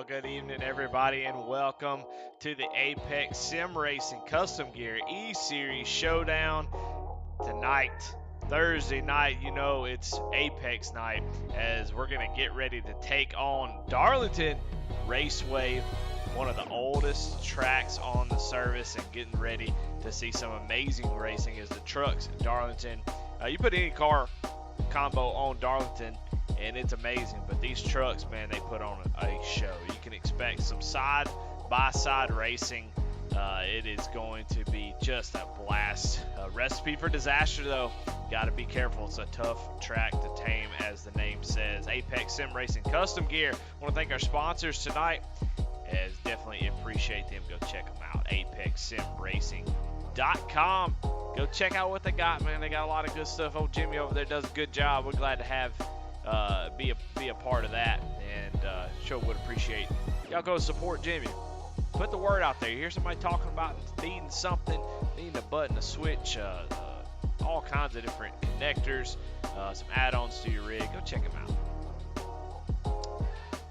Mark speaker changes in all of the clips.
Speaker 1: Well, good evening, everybody, and welcome to the Apex Sim Racing Custom Gear E-Series Showdown. Tonight, Thursday night, it's Apex night, as we're going to get ready to take on Darlington Raceway, one of the oldest tracks on the service, and getting ready to see some amazing racing as the trucks at Darlington. You put any car combo on Darlington, and it's amazing, but these trucks, man, they put on a show. You can expect some side-by-side racing. It is going to be just a blast. Recipe for disaster, though. Got to be careful. It's a tough track to tame, as the name says. Apex Sim Racing Custom Gear. I want to thank our sponsors tonight, as definitely appreciate them. Go check them out. ApexSimRacing.com. Go check out what they got, man. They got a lot of good stuff. Old Jimmy over there does a good job. We're glad to have be a part of that, and sure would appreciate y'all go support Jimmy. Put the word out there. You hear somebody talking about needing something, needing a button, a switch, all kinds of different connectors, some add-ons to your rig. Go check them out.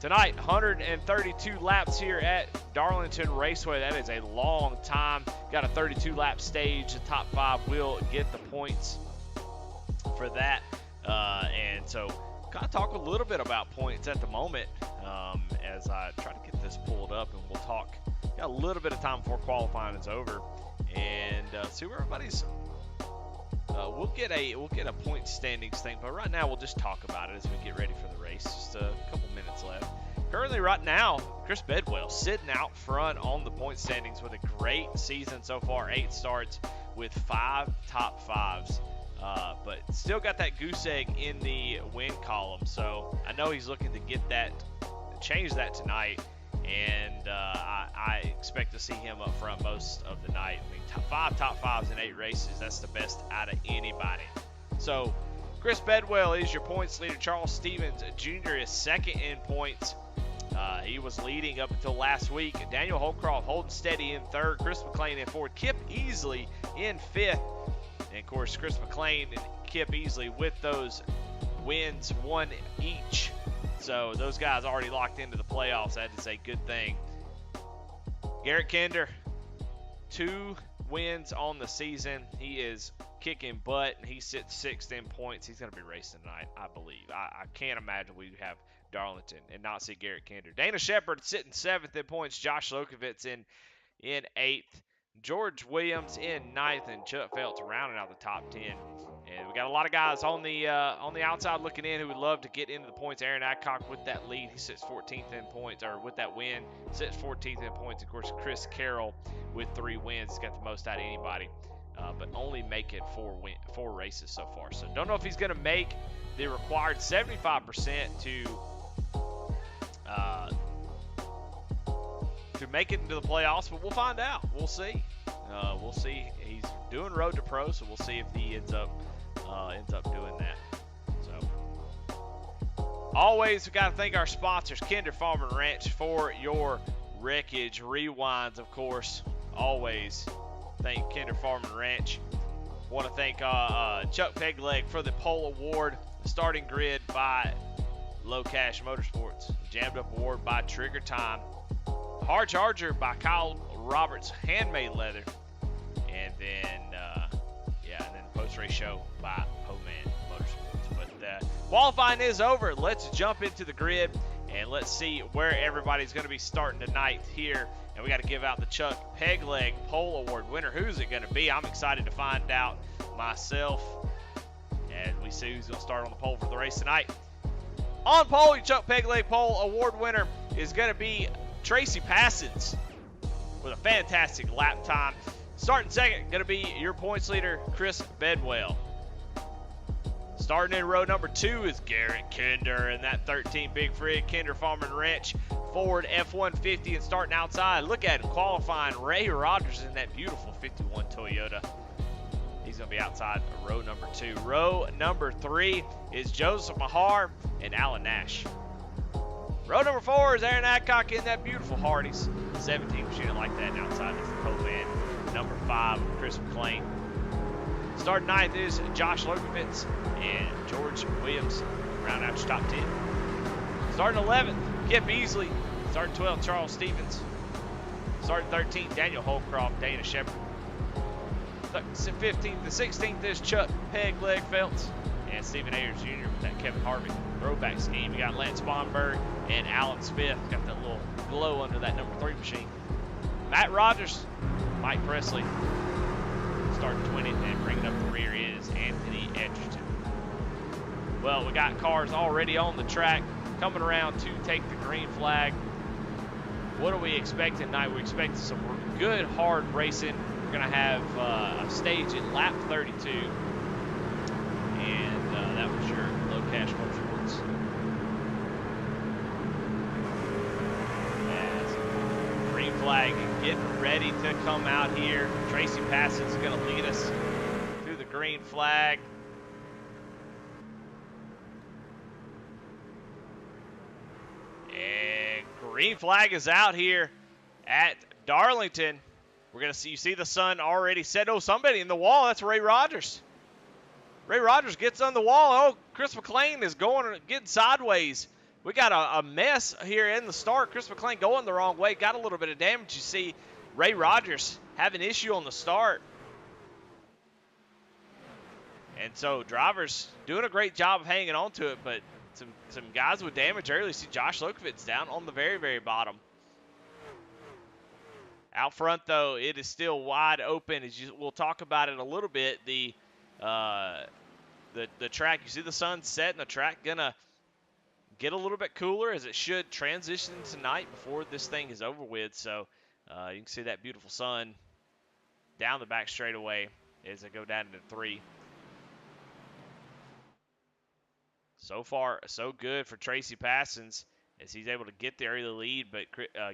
Speaker 1: Tonight, 132 laps here at Darlington Raceway. That is a long time. Got a 32-lap stage. The top 5 will get the points for that, and so kind of talk a little bit about points at the moment, as I try to get this pulled up, and we'll talk. Got a little bit of time before qualifying is over, and see where everybody's. We'll get a point standings thing, but right now we'll just talk about it as we get ready for the race. Just a couple minutes left. Currently, right now, Chris Bedwell sitting out front on the point standings with a great season so far. 8 starts with 5 top 5s. But still got that goose egg in the win column, so I know he's looking to get that, change that tonight, and I expect to see him up front most of the night. I mean, 5 top 5s in 8 races, that's the best out of anybody. So Chris Bedwell is your points leader. Charles Stevens Jr. is second in points. He was leading up until last week. Daniel Holcroft holding steady in third. Chris McLean in fourth. Kip Easley in fifth. And, of course, Chris McLean and Kip Easley with those wins, 1 each. So those guys already locked into the playoffs. I had to say good thing. Garrett Kinder, 2 wins on the season. He is kicking butt, and he sits 6th in points. He's going to be racing tonight, I believe. I can't imagine we have Darlington and not see Garrett Kinder. Dana Shepard sitting 7th in points. Josh Lokovitz in 8th. George Williams in 9th, and Chuck Feltz rounding out the top 10. And we got a lot of guys on the outside looking in who would love to get into the points. Aaron Adcock with that lead, he sits 14th in points, or with that win, sits 14th in points. Of course, Chris Carroll with 3 wins, he's got the most out of anybody, but only making 4 races so far. So don't know if he's going to make the required 75% to make it into the playoffs, but we'll find out. We'll see. We'll see. He's doing Road to Pro, so we'll see if he ends up doing that. So, always we got to thank our sponsors, Kinder Farm and Ranch, for your wreckage rewinds. Of course, always thank Kinder Farm and Ranch. Want to thank Chuck Pegleg for the pole award, the starting grid by Low Cash Motorsports, jammed up award by Trigger Time. Hard Charger by Kyle Roberts, Handmade Leather, and then post-race show by Poman Motorsports. But qualifying is over. Let's jump into the grid and let's see where everybody's going to be starting tonight here. And we got to give out the Chuck Pegleg Pole Award winner. Who's it going to be? I'm excited to find out myself. And we see who's going to start on the pole for the race tonight. On pole, your Chuck Pegleg Pole Award winner is going to be Tracy Passons with a fantastic lap time. Starting second, going to be your points leader, Chris Bedwell. Starting in row number 2 is Garrett Kinder in that 13 Big Frig Kinder Farm and Ranch Ford F-150, and starting outside, look at him qualifying. Ray Rogers in that beautiful 51 Toyota. He's going to be outside row number 2. Row number 3 is Joseph Mahar and Alan Nash. Row number 4 is Aaron Adcock in that beautiful Hardee's 17 machine like that, and outside is the co-man number 5, Chris McLean. Starting 9th is Josh Lokovitz and George Williams, round out your top 10. Starting 11th, Kip Easley, Starting 12, Charles Stevens. Starting 13, Daniel Holcroft, Dana Shepard. 15th to 16th is Chuck Peg Leg Felts and Stephen Ayers Jr. with that Kevin Harvick throwback scheme. You got Lance Bomberg and Alan Smith. Got that little glow under that number 3 machine. Matt Rogers, Mike Presley. Starting 20th and bringing up the rear is Anthony Edgerton. Well, we got cars already on the track coming around to take the green flag. What are we expecting tonight? We're expecting some good, hard racing. We're going to have a stage at lap 32. And that was your Low Cash Motorsports. As green flag getting ready to come out here. Tracy Passon's going to lead us through the green flag. And green flag is out here at Darlington. We're going to see, you see the sun already set. Oh, somebody in the wall. That's Ray Rogers. Ray Rogers gets on the wall. Oh, Chris McLean is getting sideways. We got a mess here in the start. Chris McLean going the wrong way. Got a little bit of damage. You see Ray Rogers have an issue on the start. And so drivers doing a great job of hanging on to it, but some guys with damage early. You see Josh Lokovitz down on the very, very bottom. Out front, though, it is still wide open. We'll talk about it a little bit. The track, you see the sun set, and the track gonna get a little bit cooler, as it should transition tonight before this thing is over with. So you can see that beautiful sun down the back straightaway as they go down into 3. So far, so good for Tracy Passons as he's able to get the early lead, but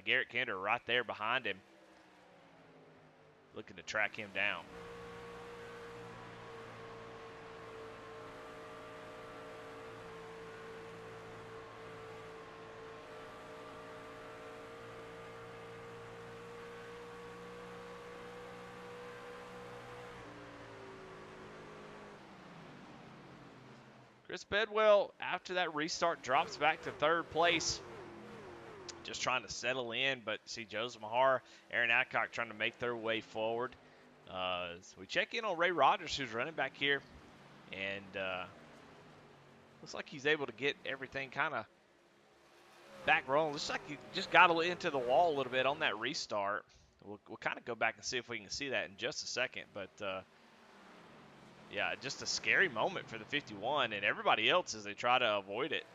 Speaker 1: Garrett Kinder right there behind him, looking to track him down. Chris Bedwell, after that restart, drops back to 3rd place. Just trying to settle in, but see Joseph Mahar, Aaron Adcock trying to make their way forward. So we check in on Ray Rogers, who's running back here. And looks like he's able to get everything kind of back rolling. Looks like he just got into the wall a little bit on that restart. We'll kind of go back and see if we can see that in just a second. But yeah, just a scary moment for the 51 and everybody else as they try to avoid it.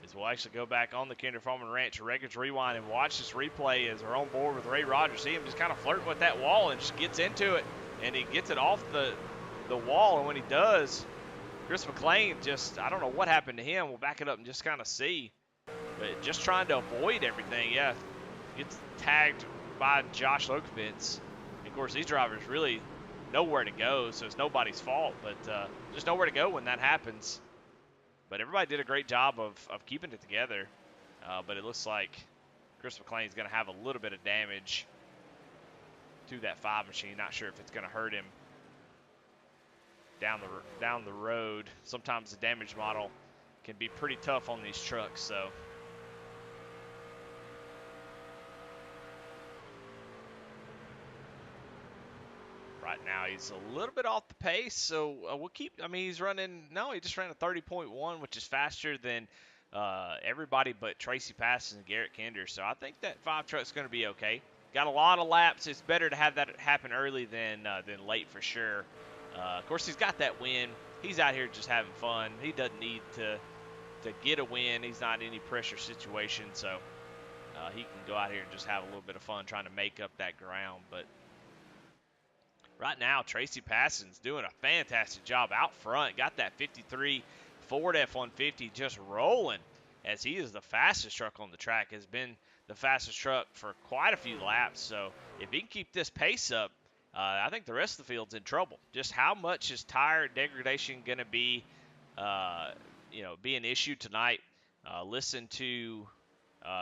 Speaker 1: As we'll actually go back on the Kinder Farming Ranch Records Rewind and watch this replay as they're on board with Ray Rogers. See him just kind of flirting with that wall and just gets into it, and he gets it off the wall, and when he does, Chris McLean just, I don't know what happened to him. We'll back it up and just kind of see. But just trying to avoid everything, yeah. Gets tagged by Josh Lokovitz. Of course, these drivers really know where to go, so it's nobody's fault. But just know where to go when that happens. But everybody did a great job of keeping it together. But it looks like Chris McLean's going to have a little bit of damage to that 5 machine. Not sure if it's going to hurt him down the road. Sometimes the damage model can be pretty tough on these trucks. So right now he's a little bit off the pace, so we'll keep, I mean, he's running, no, he just ran a 30.1, which is faster than everybody but Tracy Passons and Garrett Kinder. So I think that 5 truck's going to be okay. Got a lot of laps. It's better to have that happen early than late for sure. Of course, he's got that win. He's out here just having fun. He doesn't need to get a win. He's not in any pressure situation, so he can go out here and just have a little bit of fun trying to make up that ground. But right now, Tracy Passon's doing a fantastic job out front. Got that 53 Ford F-150 just rolling, as he is the fastest truck on the track. Has been the fastest truck for quite a few laps. So if he can keep this pace up, I think the rest of the field's in trouble. Just how much is tire degradation going to be, be an issue tonight? Listen to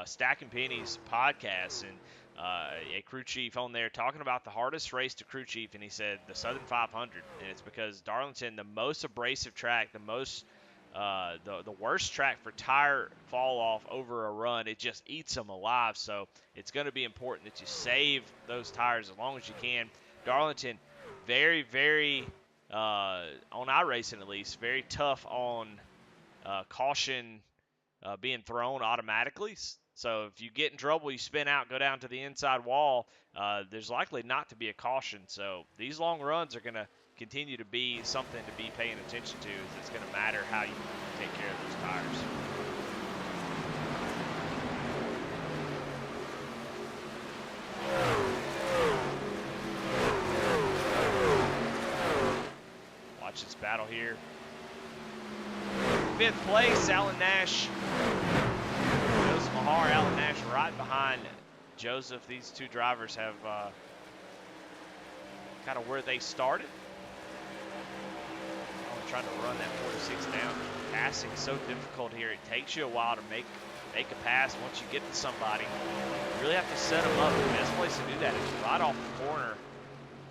Speaker 1: Stacking Pennies podcast, and a crew chief on there talking about the hardest race to crew chief, and he said the Southern 500, and it's because Darlington, the most abrasive track, the most the worst track for tire fall off over a run, it just eats them alive. So it's going to be important that you save those tires as long as you can. Darlington, very, very on iRacing at least, very tough on caution being thrown automatically. So if you get in trouble, you spin out, go down to the inside wall, there's likely not to be a caution. So these long runs are going to continue to be something to be paying attention to. It's going to matter how you take care of those tires. Watch this battle here. 5th place, Alan Nash. Joseph Mahar, Alan Nash right behind Joseph. These two drivers have kind of where they started. I'm trying to run that 46 down. Passing is so difficult here. It takes you a while to make a pass. Once you get to somebody, you really have to set them up. The best place to do that is right off the corner.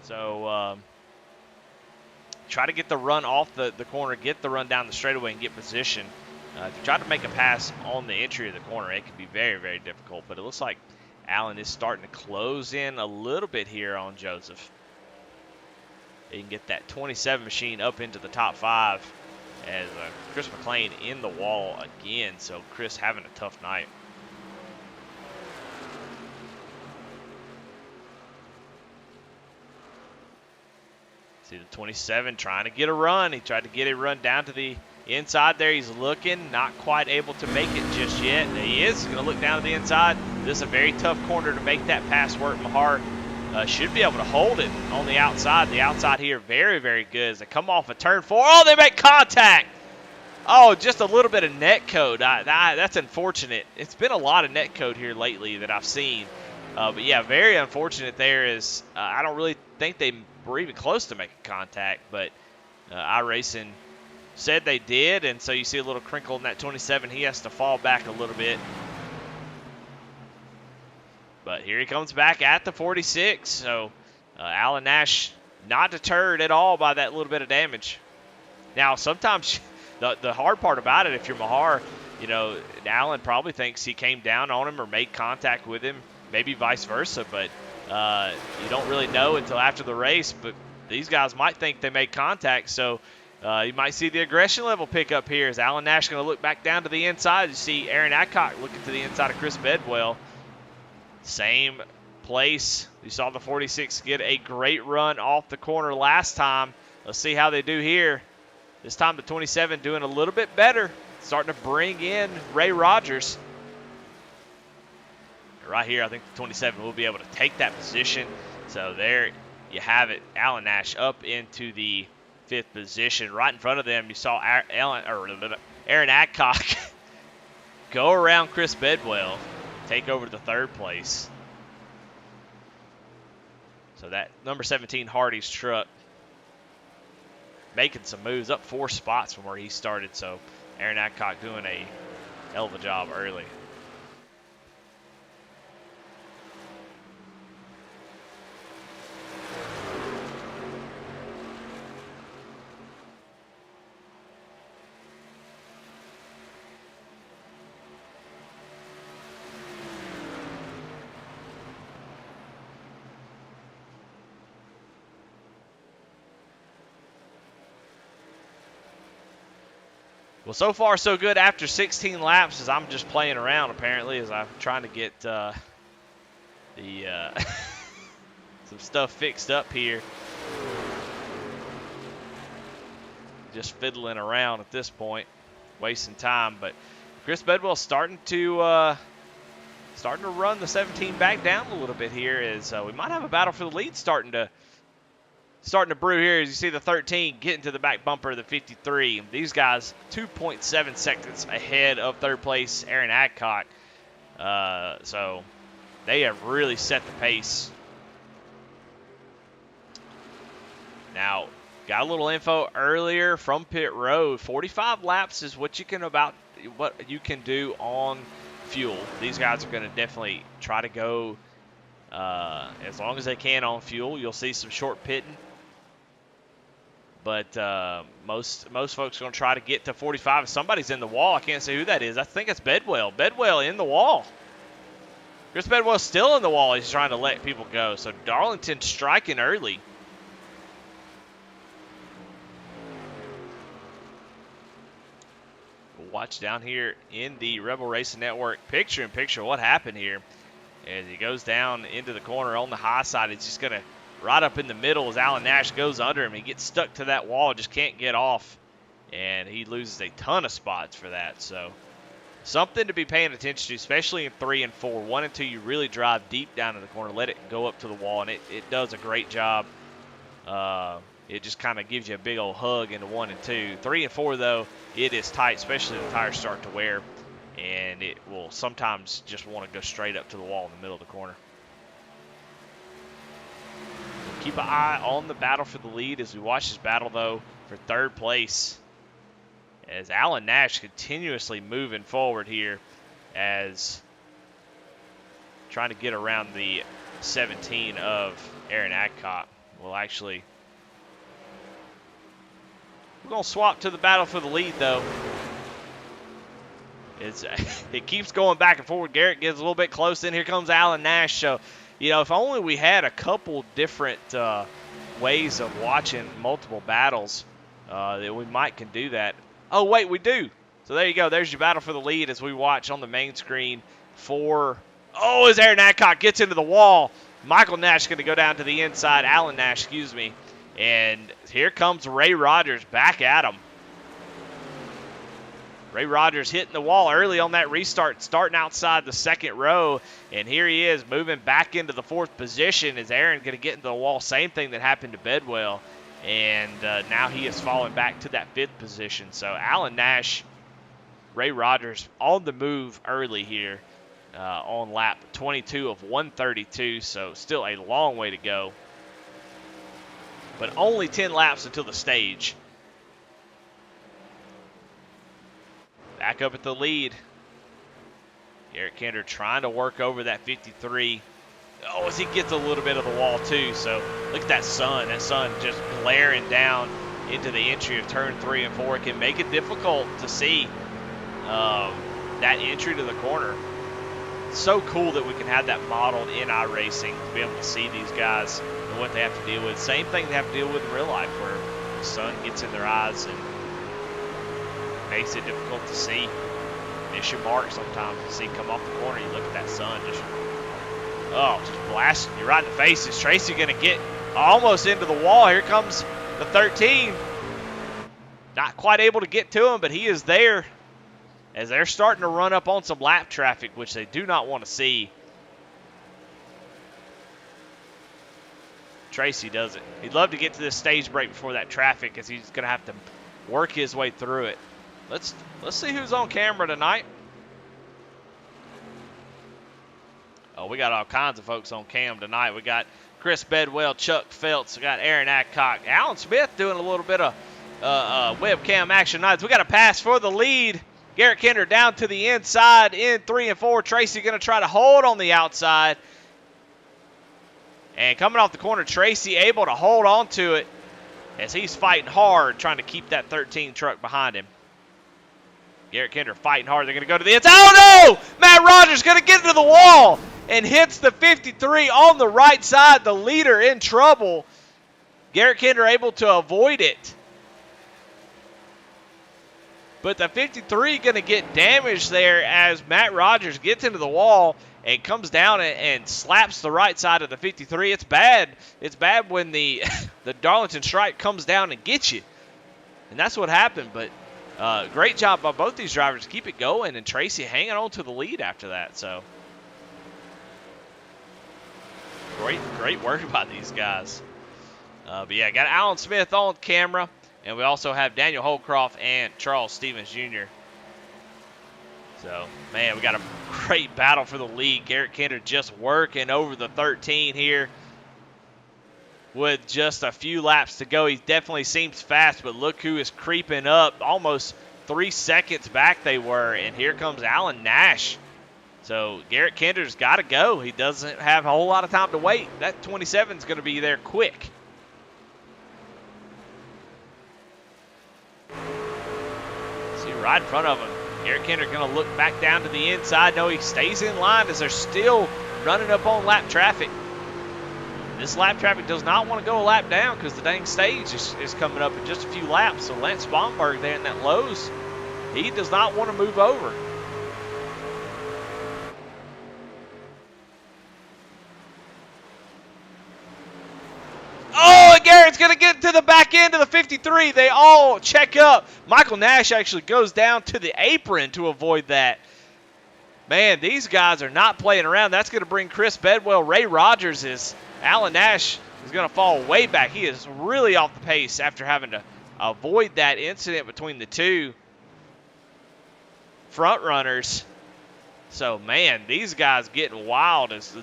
Speaker 1: So try to get the run off the corner, get the run down the straightaway, and get position. If you try to make a pass on the entry of the corner, it can be very, very difficult. But it looks like Allen is starting to close in a little bit here on Joseph. He can get that 27 machine up into the top 5 as Chris McLean in the wall again. So Chris having a tough night. See the 27 trying to get a run. He tried to get a run down to the inside there. He's looking, not quite able to make it just yet. He is going to look down to the inside. This is a very tough corner to make that pass work. Mahar should be able to hold it on the outside. The outside here, very, very good as they come off a turn 4. Oh, they make contact. Oh, just a little bit of net code. That's unfortunate. It's been a lot of net code here lately that I've seen. But yeah, very unfortunate there is I don't really think they were even close to making contact, but iRacing said they did, and so you see a little crinkle in that 27. He has to fall back a little bit. But here he comes back at the 46. So Alan Nash not deterred at all by that little bit of damage. Now, sometimes the hard part about it, if you're Mahar, you know, Alan probably thinks he came down on him or made contact with him, maybe vice versa, but you don't really know until after the race. But these guys might think they made contact, so you might see the aggression level pick up here as Alan Nash going to look back down to the inside. You see Aaron Adcock looking to the inside of Chris Bedwell. Same place. You saw the 46 get a great run off the corner last time. Let's see how they do here. This time the 27 doing a little bit better. Starting to bring in Ray Rogers. Right here, I think the 27 will be able to take that position. So there you have it. Alan Nash up into the 5th position. Right in front of them, you saw Aaron Adcock go around Chris Bedwell, take over the 3rd place. So that number 17 Hardy's truck making some moves, up 4 spots from where he started. So Aaron Adcock doing a hell of a job early. Well, so far so good after 16 laps as I'm just playing around apparently as I'm trying to get some stuff fixed up here. Just fiddling around at this point, wasting time. But Chris Bedwell starting to run the 17 back down a little bit here as we might have a battle for the lead starting to brew here as you see the 13 getting to the back bumper of the 53. These guys 2.7 seconds ahead of 3rd place Aaron Adcock. So they have really set the pace. Now, got a little info earlier from pit road. 45 laps is what you can do on fuel. These guys are going to definitely try to go as long as they can on fuel. You'll see some short pitting. But most folks are going to try to get to 45. If somebody's in the wall, I can't say who that is. I think it's Bedwell. Bedwell in the wall. Chris Bedwell's still in the wall. He's trying to let people go. So Darlington striking early. We'll watch down here in the Rebel Racing Network picture-in-picture what happened here. As he goes down into the corner on the high side, it's just going to right up in the middle as Alan Nash goes under him. He gets stuck to that wall, just can't get off. And he loses a ton of spots for that. So something to be paying attention to, especially in 3 and 4. 1 and 2, you really drive deep down in the corner, let it go up to the wall, and it does a great job. It just kind of gives you a big old hug into 1 and 2. 3 and 4, though, it is tight, especially the tires start to wear, and it will sometimes just want to go straight up to the wall in the middle of the corner. We'll keep an eye on the battle for the lead as we watch this battle, though, for 3rd place. As Alan Nash continuously moving forward here as trying to get around the 17 of Aaron Adcock. We're going to swap to the battle for the lead, though. It keeps going back and forward. Garrett gets a little bit close. Then here comes Alan Nash. So, if only we had a couple different ways of watching multiple battles, that we might can do that. Oh, wait, we do. So there you go. There's your battle for the lead as we watch on the main screen as Aaron Adcock gets into the wall. Michael Nash going to go down to the inside. Alan Nash, excuse me. And here comes Ray Rogers back at him. Ray Rogers hitting the wall early on that restart, starting outside the 2nd row. And here he is moving back into the 4th position as Aaron going to get into the wall. Same thing that happened to Bedwell. And now he is falling back to that 5th position. So Alan Nash, Ray Rogers on the move early here on lap 22 of 132. So still a long way to go. But only 10 laps until the stage. Back up at the lead. Garrett Kinder trying to work over that 53. As he gets a little bit of the wall too. So look at that sun. That sun just glaring down into the entry of turn 3 and 4. It can make it difficult to see that entry to the corner. It's so cool that we can have that modeled in iRacing to be able to see these guys and what they have to deal with. Same thing they have to deal with in real life where the sun gets in their eyes and makes it difficult to see. Miss your mark sometimes. You see come off the corner, you look at that sun just blasting you right in the face. Is Tracy going to get almost into the wall? Here comes the 13. Not quite able to get to him, but he is there as they're starting to run up on some lap traffic, which they do not want to see. Tracy does it. He'd love to get to this stage break before that traffic as he's going to have to work his way through it. Let's see who's on camera tonight. Oh, we got all kinds of folks on cam tonight. We got Chris Bedwell, Chuck Feltz. We got Aaron Adcock. Alan Smith doing a little bit of webcam action tonight. We got a pass for the lead. Garrett Kinder down to the inside in 3 and 4. Tracy going to try to hold on the outside. And coming off the corner, Tracy able to hold on to it as he's fighting hard, trying to keep that 13 truck behind him. Garrett Kinder fighting hard. They're going to go to the inside. Oh, no! Matt Rogers going to get into the wall and hits the 53 on the right side. The leader in trouble. Garrett Kinder able to avoid it. But the 53 going to get damaged there as Matt Rogers gets into the wall and comes down and slaps the right side of the 53. It's bad. It's bad when the Darlington stripe comes down and gets you. And that's what happened. But great job by both these drivers to keep it going. And Tracy hanging on to the lead after that. So great work by these guys. But yeah, got Alan Smith on camera. And we also have Daniel Holcroft and Charles Stevens Jr. So, man, we got a great battle for the lead. Garrett Kinder just working over the 13 here with just a few laps to go. He definitely seems fast, but look who is creeping up. Almost 3 seconds back they were. And here comes Alan Nash So Garrett Kinder's got to go. He doesn't have a whole lot of time to wait. That 27 is going to be there quick. See right in front of him. Garrett Kinder going to look back down to the inside. No, he stays in line as they're still running up on lap traffic. This lap traffic does not want to go a lap down because the dang stage is coming up in just a few laps. So Lance Bomberg there in that Lowe's, he does not want to move over. Oh, and Garrett's going to get to the back end of the 53. They all check up. Michael Nash actually goes down to the apron to avoid that. Man, these guys are not playing around. That's going to bring Chris Bedwell. Ray Rogers is. Alan Nash is going to fall way back. He is really off the pace after having to avoid that incident between the two front runners. So, man, these guys getting wild as the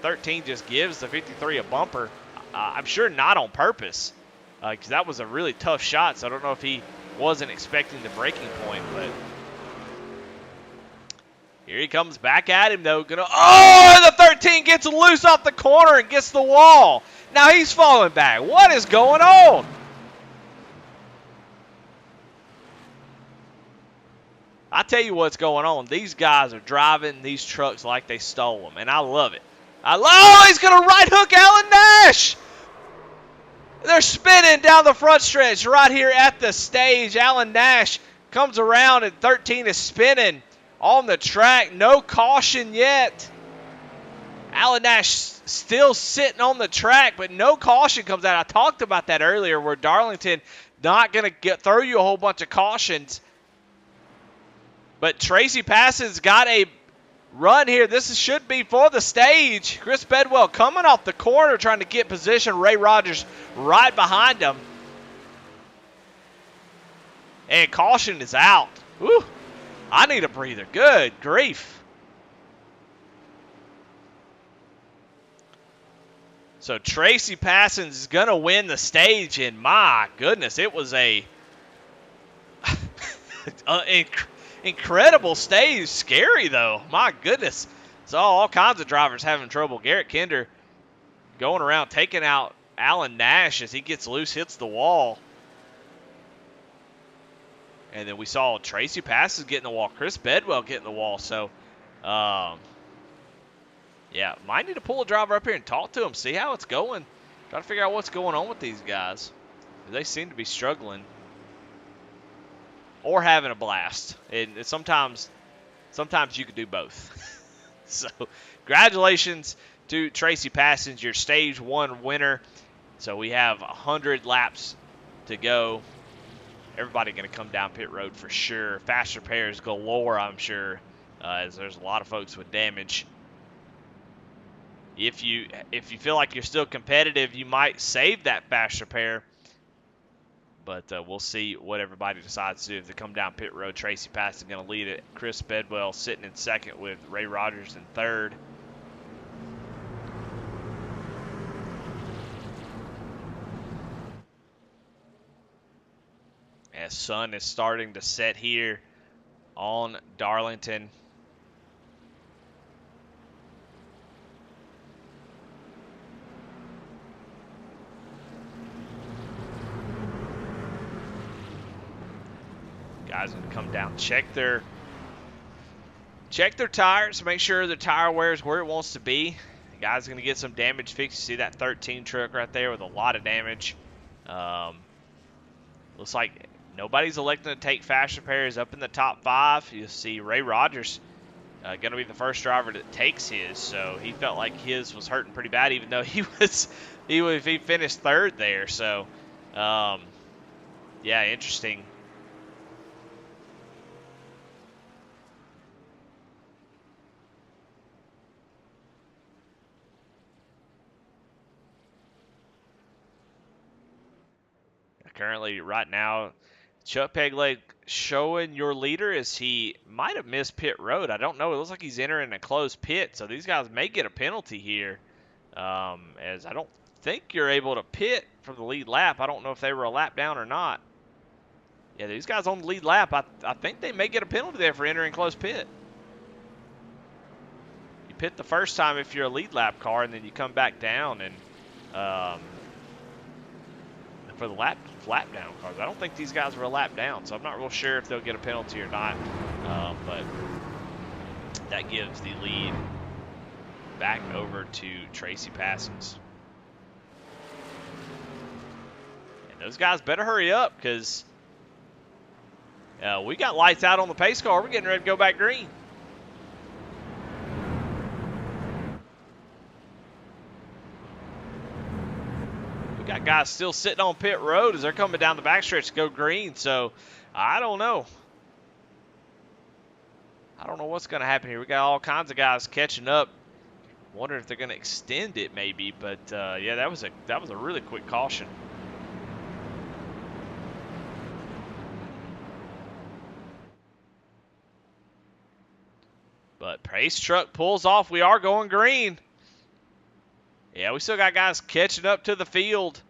Speaker 1: 13 just gives the 53 a bumper. I'm sure not on purpose because that was a really tough shot. So I don't know if he wasn't expecting the breaking point, but here he comes back at him, though. And the 13 gets loose off the corner and gets the wall. Now he's falling back. What is going on? I tell you what's going on. These guys are driving these trucks like they stole them, and I love it. He's going to right hook Alan Nash. They're spinning down the front stretch right here at the stage. Alan Nash comes around, and 13 is spinning on the track. No caution yet. Alan Nash still sitting on the track, but no caution comes out. I talked about that earlier where Darlington not going to throw you a whole bunch of cautions. But Tracy Passon's got a run here. This should be for the stage. Chris Bedwell coming off the corner trying to get position. Ray Rogers right behind him. And caution is out. Whew. I need a breather. Good grief. So Tracy Passons is going to win the stage, and my goodness, it was a incredible stage. Scary, though. My goodness. Saw all kinds of drivers having trouble. Garrett Kinder going around taking out Alan Nash as he gets loose, hits the wall. And then we saw Tracy Passons getting the wall. Chris Bedwell getting the wall. So, yeah, might need to pull a driver up here and talk to him, see how it's going. Try to figure out what's going on with these guys. They seem to be struggling or having a blast. And sometimes you can do both. So, congratulations to Tracy Passons, your Stage 1 winner. So, we have 100 laps to go. Everybody going to come down pit road for sure. Fast repairs galore, I'm sure, as there's a lot of folks with damage. If you feel like you're still competitive, you might save that fast repair. But we'll see what everybody decides to do. If they come down pit road, Tracy Pass is going to lead it. Chris Bedwell sitting in second with Ray Rogers in third. As sun is starting to set here on Darlington. Guys are going to come down, check their tires, make sure the tire wear is where it wants to be. The guys are going to get some damage fixed. You see that 13 truck right there with a lot of damage. Looks like nobody's electing to take fast repairs up in the top 5. You'll see Ray Rogers going to be the first driver that takes his. So he felt like his was hurting pretty bad, even though he finished third there. So, yeah, interesting. Currently, right now, Chuck Pegleg showing your leader as he might have missed pit road. I don't know. It looks like he's entering a closed pit, so these guys may get a penalty here, as I don't think you're able to pit from the lead lap. I don't know if they were a lap down or not. Yeah, these guys on the lead lap, I think they may get a penalty there for entering closed pit. pit the first time if you're a lead lap car, and then you come back down and for the lap down cars. I don't think these guys were a lap down, so I'm not real sure if they'll get a penalty or not. But that gives the lead back over to Tracy Passons. And those guys better hurry up, because we got lights out on the pace car. We're getting ready to go back green. Got guys still sitting on pit road as they're coming down the backstretch to go green, so I don't know. I don't know what's going to happen here. We got all kinds of guys catching up. Wondering if they're going to extend it maybe, but yeah, that was a really quick caution. But pace truck pulls off. We are going green. Yeah, we still got guys catching up to the field.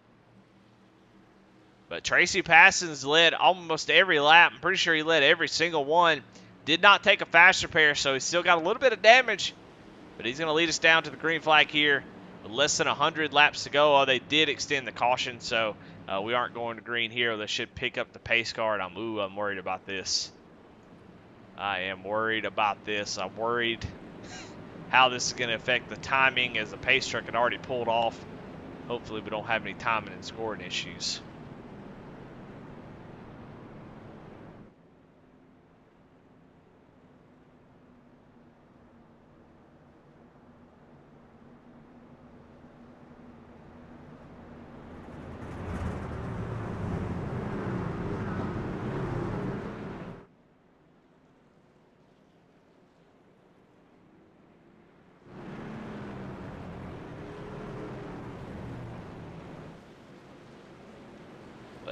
Speaker 1: But Tracy Passons led almost every lap. I'm pretty sure he led every single one. Did not take a fast repair, so he's still got a little bit of damage. But he's going to lead us down to the green flag here with less than 100 laps to go. Oh, they did extend the caution, so we aren't going to green here. They should pick up the pace car, and I'm worried about this. I am worried about this. I'm worried how this is going to affect the timing, as the pace truck had already pulled off. Hopefully we don't have any timing and scoring issues.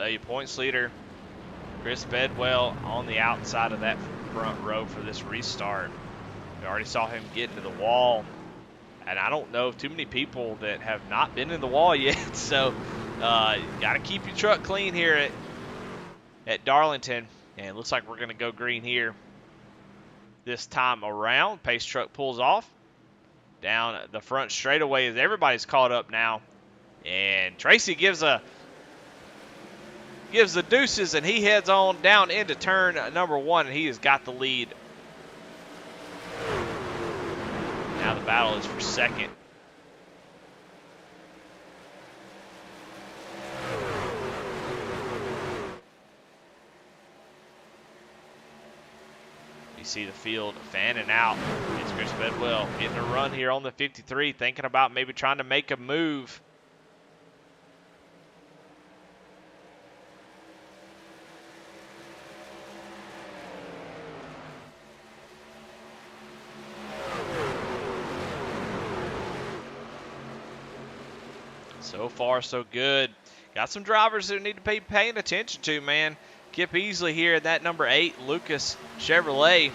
Speaker 1: Your points leader, Chris Bedwell, on the outside of that front row for this restart. We already saw him get into the wall, and I don't know too many people that have not been in the wall yet. So got to keep your truck clean here at Darlington, and it looks like we're going to go green here this time around. Pace truck pulls off down the front straightaway as everybody's caught up now, and Tracy gives the deuces, and he heads on down into turn number 1, and he has got the lead. Now the battle is for second. You see the field fanning out. It's Chris Bedwell getting a run here on the 53, thinking about maybe trying to make a move. So far, so good. Got some drivers that need to be paying attention to, man. Kip Easley here in that number 8, Lucas Chevrolet.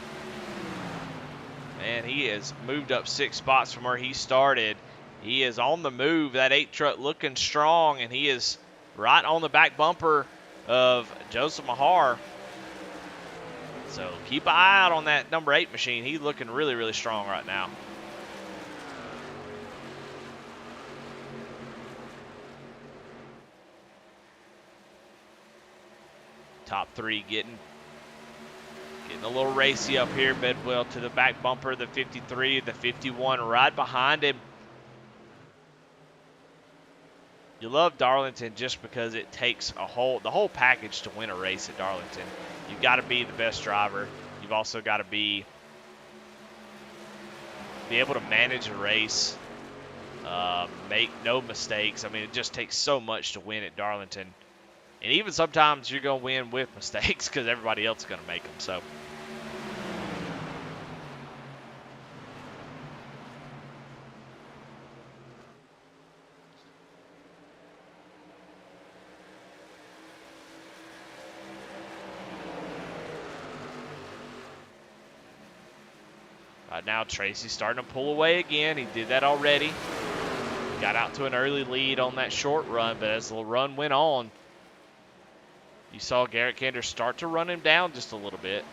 Speaker 1: Man, he has moved up 6 spots from where he started. He is on the move. That 8 truck looking strong, and he is right on the back bumper of Joseph Mahar. So keep an eye out on that number 8 machine. He's looking really, really strong right now. Top 3 getting a little racy up here. Bedwell to the back bumper, the 53, the 51 right behind him. You love Darlington just because it takes the whole package to win a race at Darlington. You've got to be the best driver. You've also got to be able to manage a race, make no mistakes. I mean, it just takes so much to win at Darlington. And even sometimes you're going to win with mistakes because everybody else is going to make them. So right now, Tracy's starting to pull away again. He did that already. Got out to an early lead on that short run, but as the run went on, you saw Garrett Kander start to run him down just a little bit.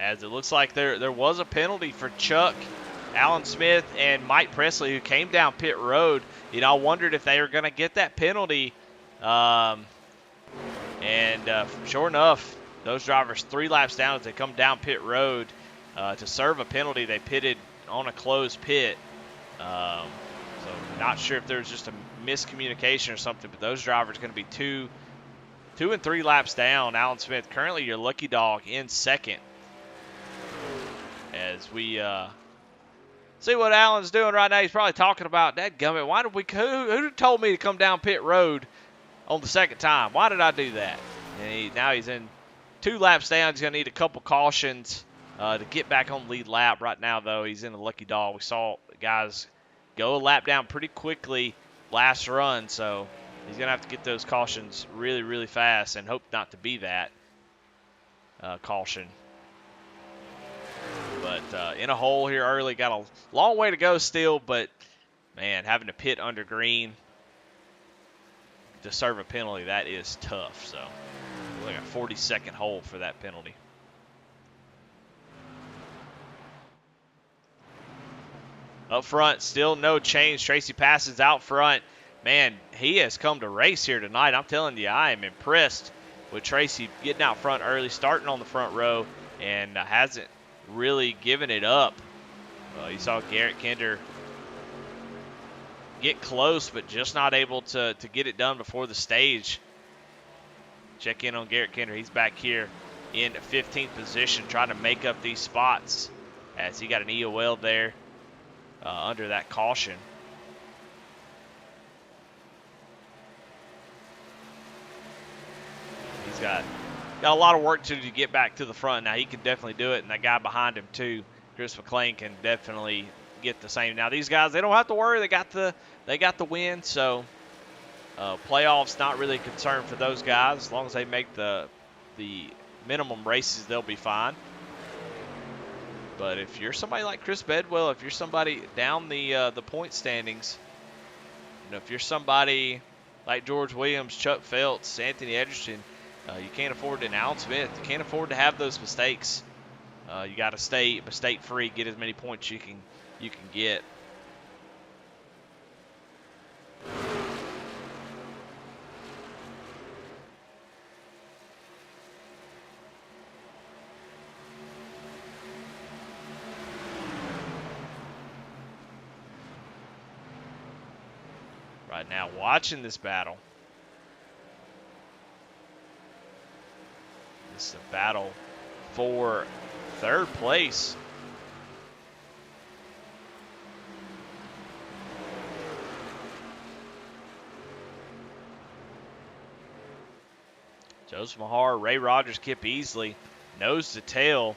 Speaker 1: as it looks like there was a penalty for Chuck, Alan Smith, and Mike Presley, who came down pit road. You know, I wondered if they were going to get that penalty. Sure enough, those drivers 3 laps down as they come down pit road to serve a penalty. They pitted on a closed pit. So not sure if there's just a miscommunication or something, but those drivers are going to be 2 and 3 laps down. Alan Smith, currently your lucky dog, in second. As we see what Alan's doing right now, he's probably talking about, dadgummit, why did who told me to come down pit road on the second time? Why did I do that? And now he's in 2 laps down. He's going to need a couple cautions to get back on the lead lap. Right now, though, he's in a lucky dog. We saw the guys go a lap down pretty quickly last run, so he's going to have to get those cautions really, really fast and hope not to be that caution. But in a hole here early, got a long way to go still, but, man, having to pit under green to serve a penalty, that is tough. So, like a 40-second hole for that penalty. Up front, still no change. Tracy passes out front. Man, he has come to race here tonight. I'm telling you, I am impressed with Tracy getting out front early, starting on the front row, and hasn't really given it up. You saw Garrett Kinder get close, but just not able to get it done before the stage. Check in on Garrett Kinder. He's back here in 15th position, trying to make up these spots as he got an EOL there under that caution. He's got a lot of work to do to get back to the front. Now, he can definitely do it, and that guy behind him, too, Chris McLean, can definitely get the same. Now, these guys, they don't have to worry. They got the win, so playoffs not really a concern for those guys. As long as they make the minimum races, they'll be fine. But if you're somebody like Chris Bedwell, if you're somebody down the point standings, you know, if you're somebody like George Williams, Chuck Phelps, Anthony Edgerton, you can't afford to, Alan Smith, you can't afford to have those mistakes. You got to stay mistake-free, get as many points you can get. Right now, watching this battle. This is a battle for third place. Joseph Mahar, Ray Rogers, Kip Easley, nose to tail.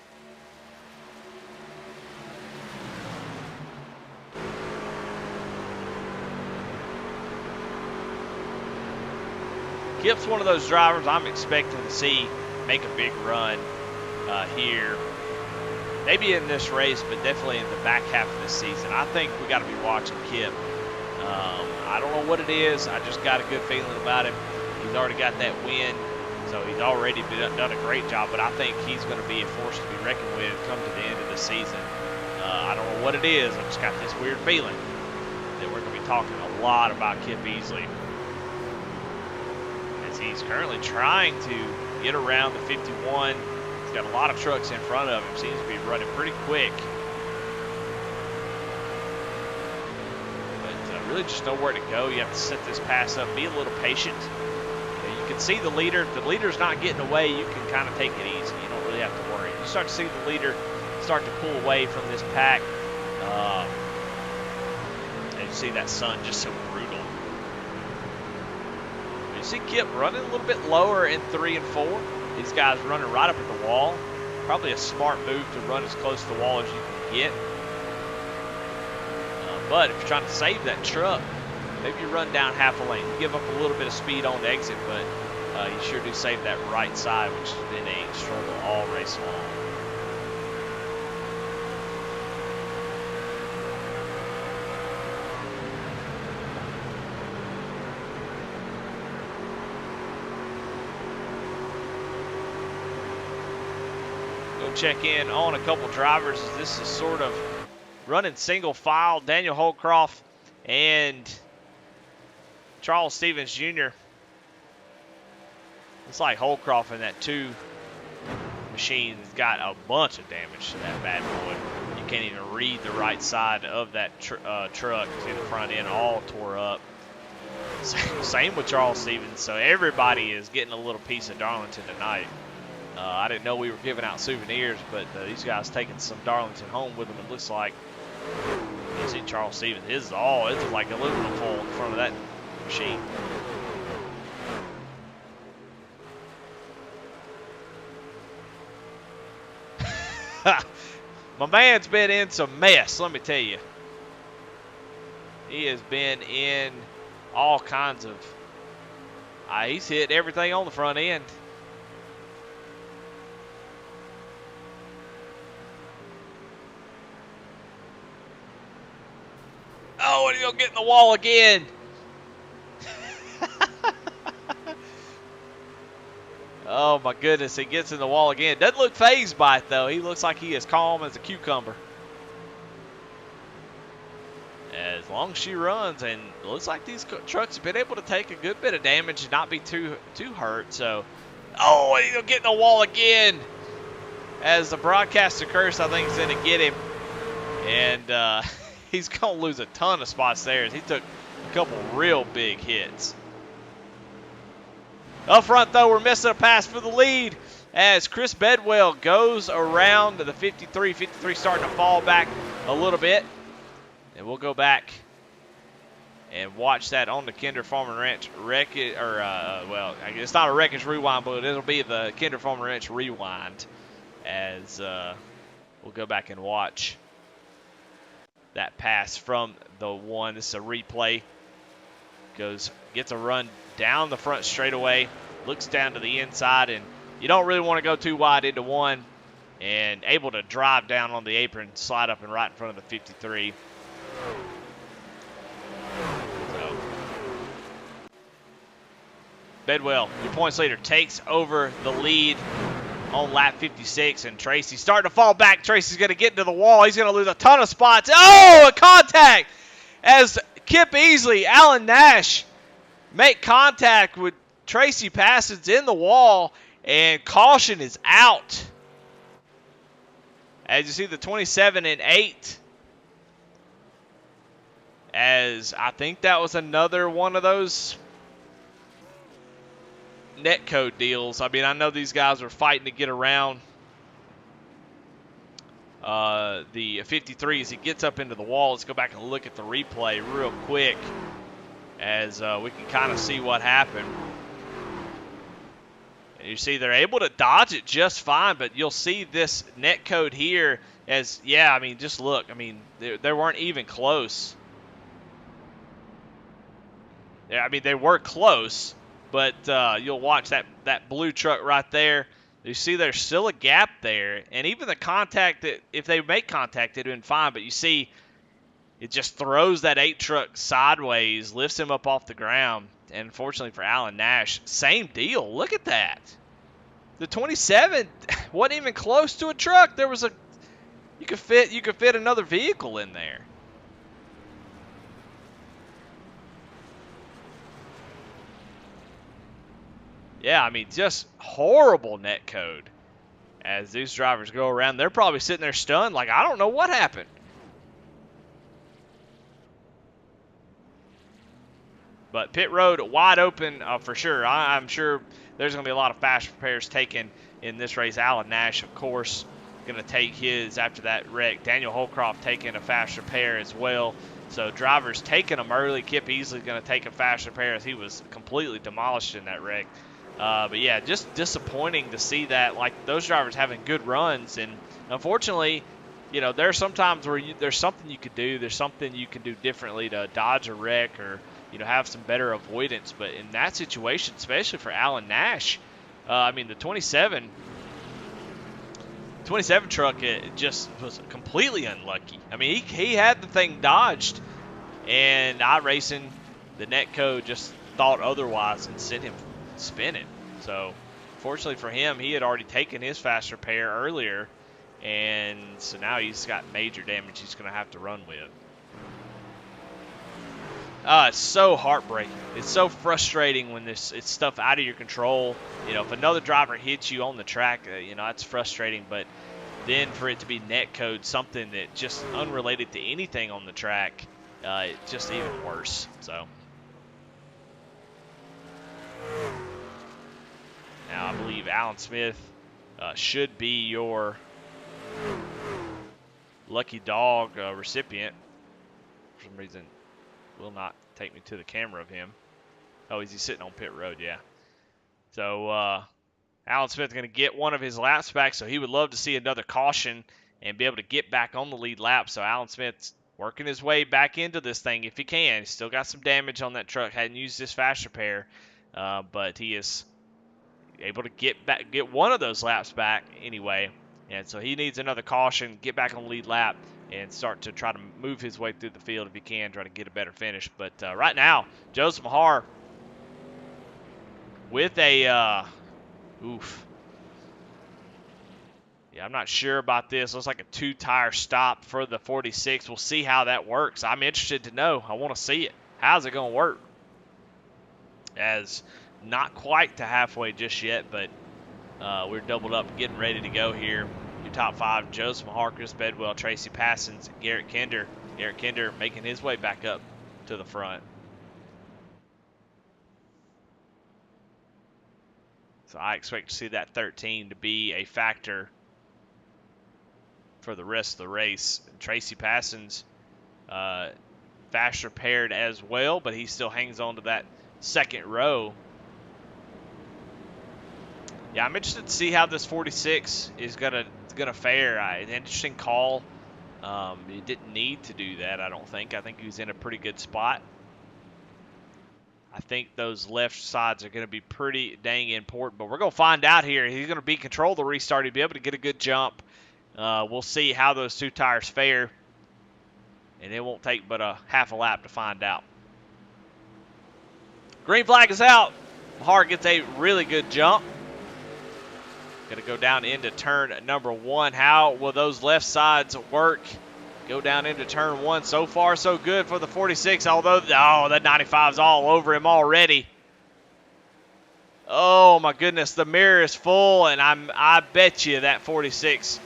Speaker 1: Kip's one of those drivers I'm expecting to see make a big run here. Maybe in this race, but definitely in the back half of this season. I think we got to be watching Kip. I don't know what it is. I just got a good feeling about him. He's already got that win, so he's already done a great job. But I think he's going to be a force to be reckoned with come to the end of the season. I don't know what it is. I just got this weird feeling that we're going to be talking a lot about Kip Easley. He's currently trying to get around the 51. He's got a lot of trucks in front of him. Seems to be running pretty quick. But really just know where to go. You have to set this pass up. Be a little patient. You can see the leader. If the leader's not getting away, you can kind of take it easy. You don't really have to worry. You start to see the leader start to pull away from this pack. And you see that sun just so brutal. See Kip running a little bit lower in 3 and 4. These guys running right up at the wall. Probably a smart move to run as close to the wall as you can get. But if you're trying to save that truck, maybe you run down half a lane. You give up a little bit of speed on the exit, but you sure do save that right side, which has been a struggle all race long. we'll check in on a couple drivers. This is sort of running single file. Daniel Holcroft and Charles Stevens Jr. It's like Holcroft in that 2 machine has got a bunch of damage to that bad boy. You can't even read the right side of that truck. See the front end all tore up. Same with Charles Stevens. So everybody is getting a little piece of Darlington tonight. I didn't know we were giving out souvenirs, but these guys taking some Darlington home with them. It looks like, you see Charles Stevens, it's like aluminum foil in front of that machine. My man's been in some mess, let me tell you. He has been in all kinds of, he's hit everything on the front end. Oh, and he'll get in the wall again. Oh my goodness, he gets in the wall again. Doesn't look fazed by it though. He looks like he is calm as a cucumber. As long as she runs, and it looks like these trucks have been able to take a good bit of damage and not be too hurt. So, oh, and he'll get in the wall again. As the broadcaster curse, I think, is going to get him. And he's going to lose a ton of spots there as he took a couple real big hits. Up front, though, we're missing a pass for the lead as Chris Bedwell goes around the 53. 53 starting to fall back a little bit. And we'll go back and watch that on the Kinder Farm and Ranch wreckage, well, it's not a wreckage rewind, but it'll be the Kinder Farm and Ranch rewind as we'll go back and watch that pass from the one. This is a replay. Gets a run down the front straightaway, looks down to the inside, and you don't really want to go too wide into one, and able to drive down on the apron, slide up and right in front of the 53. So, Bedwell, your points leader, takes over the lead on lap 56, and Tracy's starting to fall back. Tracy's going to get into the wall. He's going to lose a ton of spots. Oh, a contact as Kip Easley, Alan Nash make contact with Tracy Passage in the wall, and caution is out. As you see the 27 and 8. As I think that was another one of those netcode deals. I mean, I know these guys are fighting to get around the 53 as he gets up into the wall. Let's go back and look at the replay real quick as we can kind of see what happened. And you see they're able to dodge it just fine, but you'll see this netcode here as, yeah, I mean, just look. I mean, they weren't even close. Yeah, I mean, they were close, but you'll watch that blue truck right there. You see there's still a gap there, and even the contact, if they make contact, it'd been fine, but you see it just throws that 8 truck sideways, lifts him up off the ground, and unfortunately for Alan Nash, same deal. Look at that. The 27 wasn't even close to a truck. There was you could fit another vehicle in there. Yeah, I mean, just horrible net code as these drivers go around. They're probably sitting there stunned like, I don't know what happened. But pit road wide open for sure. I'm sure there's going to be a lot of fast repairs taken in this race. Alan Nash, of course, going to take his after that wreck. Daniel Holcroft taking a fast repair as well. So drivers taking them early. Kip Easley going to take a fast repair as he was completely demolished in that wreck. But yeah, just disappointing to see that, like, those drivers having good runs. And unfortunately, you know, there's sometimes where there's something you could do. There's something you can do differently to dodge a wreck or, you know, have some better avoidance. But in that situation, especially for Alan Nash, I mean, the 27 truck, it just was completely unlucky. I mean, he had the thing dodged, and iRacing, the netcode, just thought otherwise and sent him spinning. So, fortunately for him, he had already taken his fast repair earlier And so now he's got major damage he's going to have to run with. It's so heartbreaking. It's so frustrating when it's stuff out of your control. You know, if another driver hits you on the track, you know, that's frustrating. But then for it to be net code, something that just unrelated to anything on the track, it's just even worse. So now I believe Alan Smith should be your lucky dog recipient. For some reason, will not take me to the camera of him. Oh, is he sitting on pit road? Yeah. So Alan Smith going to get one of his laps back, so he would love to see another caution and be able to get back on the lead lap. So Alan Smith's working his way back into this thing if he can. He's still got some damage on that truck. Hadn't used his fast repair, but he is able to get one of those laps back anyway. And so he needs another caution, get back on the lead lap, and start to try to move his way through the field if he can, try to get a better finish. But right now, Joseph Mahar with a oof. Yeah, I'm not sure about this. Looks like a 2-tire stop for the 46. We'll see how that works. I'm interested to know. I want to see it. How's it going to work? As not quite to halfway just yet, but we're doubled up, getting ready to go here. Your top 5, Joseph Mahar, Chris Bedwell, Tracy Passons, Garrett Kinder. Garrett Kinder making his way back up to the front. So I expect to see that 13 to be a factor for the rest of the race. Tracy Passons, fast repaired as well, but he still hangs on to that second row. Yeah, I'm interested to see how this 46 is gonna fare. An interesting call. He didn't need to do that, I don't think. I think he was in a pretty good spot. I think those left sides are going to be pretty dang important, but we're going to find out here. He's going to be control the restart. He'll be able to get a good jump. We'll see how those 2 tires fare, and it won't take but a half a lap to find out. Green flag is out. Mahar gets a really good jump. Going to go down into turn number 1. How will those left sides work? Go down into turn 1. So far, so good for the 46, although, that 95's all over him already. Oh, my goodness, the mirror is full, and I bet you that 46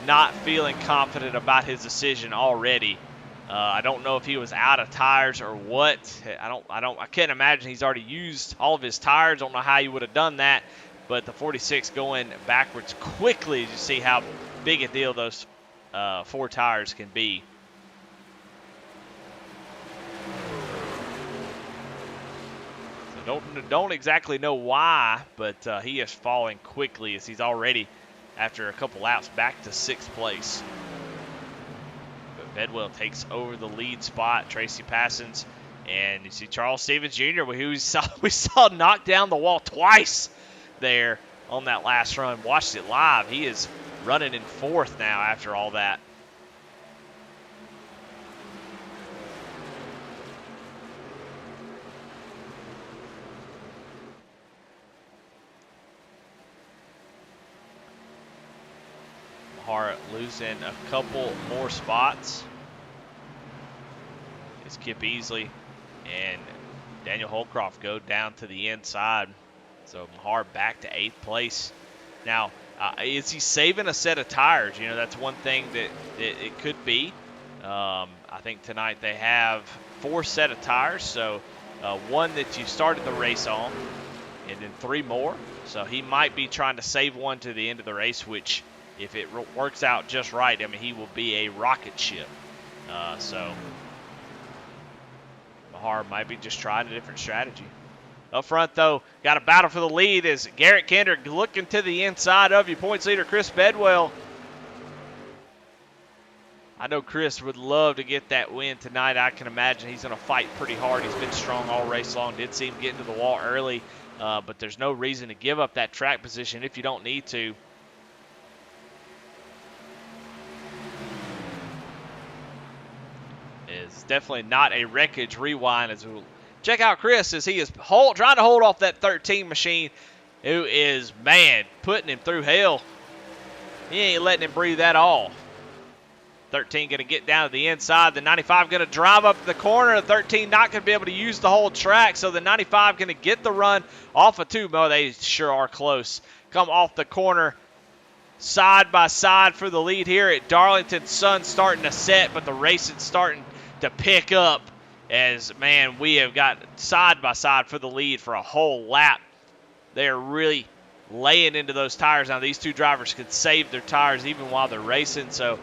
Speaker 1: not feeling confident about his decision already. I don't know if he was out of tires or what. I can't imagine he's already used all of his tires. Don't know how he would have done that, but the 46 going backwards quickly. You see how big a deal those 4 tires can be. So don't exactly know why, but he is falling quickly as he's already, after a couple laps, back to 6th place. But Bedwell takes over the lead spot. Tracy Passons, and you see Charles Stevens Jr., who we saw knock down the wall twice there on that last run. Watched it live. He is running in 4th now after all that. Mahar losing a couple more spots. It's Kip Easley and Daniel Holcroft go down to the inside. So Mahar back to 8th place. Now, is he saving a set of tires? You know, that's one thing that it could be. I think tonight they have 4 set of tires. So one that you started the race on, and then 3 more. So he might be trying to save one to the end of the race, which, if it works out just right, I mean, he will be a rocket ship. So Mahar might be just trying a different strategy. Up front, though, got a battle for the lead as Garrett Kinder looking to the inside of your points leader, Chris Bedwell. I know Chris would love to get that win tonight. I can imagine he's going to fight pretty hard. He's been strong all race long. Did see him get into the wall early, but there's no reason to give up that track position if you don't need to. It's definitely not a wreckage rewind as we'll check out Chris as he is trying to hold off that 13 machine, who is, man, putting him through hell. He ain't letting him breathe at all. 13 going to get down to the inside. The 95 going to drive up the corner. The 13 not going to be able to use the whole track. So the 95 going to get the run off of 2. Oh, they sure are close. Come off the corner. Side by side for the lead here at Darlington. Sun's starting to set, but the racing's starting to pick up. As, man, we have got side by side for the lead for a whole lap. They are really laying into those tires. Now, these two drivers could save their tires even while they're racing. So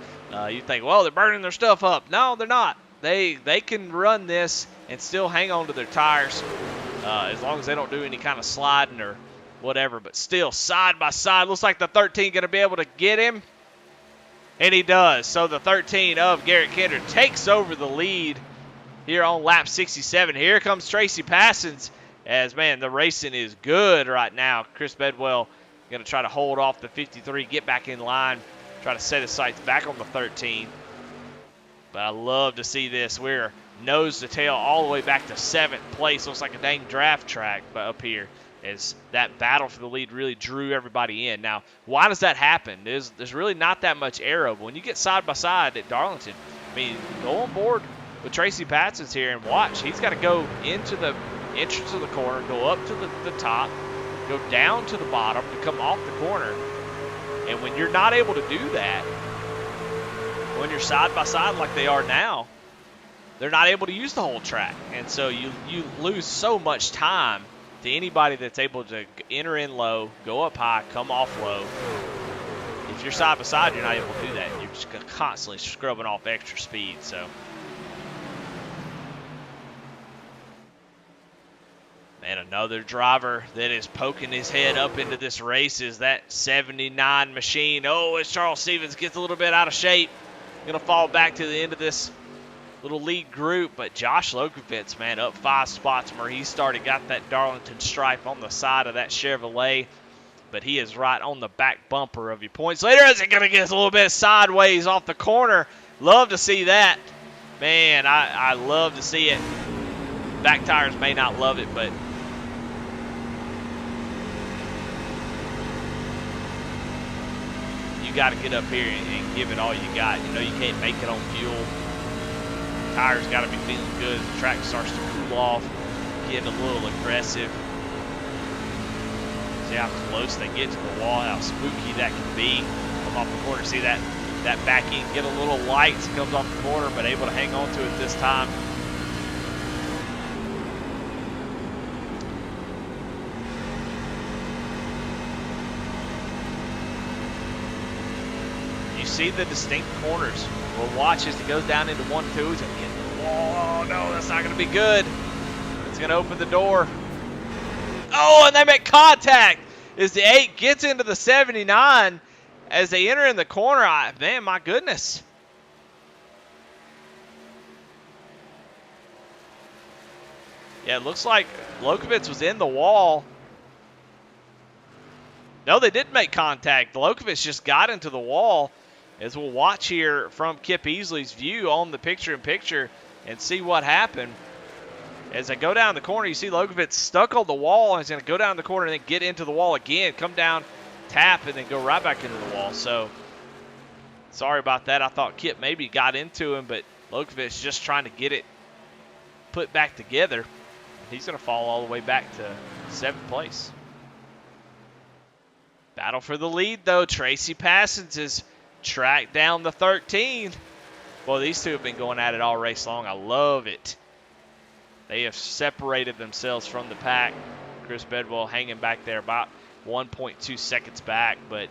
Speaker 1: you think, well, they're burning their stuff up. No, they're not. They can run this and still hang on to their tires as long as they don't do any kind of sliding or whatever. But still, side by side. Looks like the 13 going to be able to get him. And he does. So the 13 of Garrett Kinder takes over the lead here on lap 67. Here comes Tracy Passons. As, man, the racing is good right now. Chris Bedwell going to try to hold off the 53, get back in line, try to set his sights back on the 13. But I love to see this. We're nose to tail all the way back to 7th place. Looks like a dang draft track up here, as that battle for the lead really drew everybody in. Now, why does that happen? There's really not that much aero. But when you get side by side at Darlington, I mean, go on board with Tracy Passons here and watch. He's got to go into the entrance of the corner, go up to the top, go down to the bottom to come off the corner. And when you're not able to do that, when you're side by side like they are now, they're not able to use the whole track. And so you lose so much time to anybody that's able to enter in low, go up high, come off low. If you're side by side, you're not able to do that. You're just constantly scrubbing off extra speed. So, and another driver that is poking his head up into this race is that 79 machine. Oh, as Charles Stevens gets a little bit out of shape, going to fall back to the end of this little lead group. But Josh Lokovitz, man, up 5 spots from where he started, got that Darlington stripe on the side of that Chevrolet. But he is right on the back bumper of your points later. Is it going to get a little bit sideways off the corner? Love to see that. Man, I love to see it. Back tires may not love it, but you got to get up here and give it all you got. You know you can't make it on fuel. Tires got to be feeling good as the track starts to cool off, getting a little aggressive. See how close they get to the wall, how spooky that can be. Come off the corner, see that back end get a little light as it comes off the corner, but able to hang on to it this time. You see the distinct corners. We'll watch as it goes down into 1-2. It's going to get to the wall. Oh, no, that's not going to be good. It's going to open the door. Oh, and they make contact as the 8 gets into the 79 as they enter in the corner. Man, my goodness. Yeah, it looks like Lokovitz was in the wall. No, they didn't make contact. Lokovitz just got into the wall. As we'll watch here from Kip Easley's view on the picture-in-picture and see what happened. As they go down the corner, you see Lokovitz stuck on the wall, and he's going to go down the corner and then get into the wall again, come down, tap, and then go right back into the wall. So, sorry about that. I thought Kip maybe got into him, but Lokovitz just trying to get it put back together. He's going to fall all the way back to 7th place. Battle for the lead, though. Tracy Passons is tracked down the 13. Well, these two have been going at it all race long. I love it. They have separated themselves from the pack. Chris Bedwell hanging back there about 1.2 seconds back, but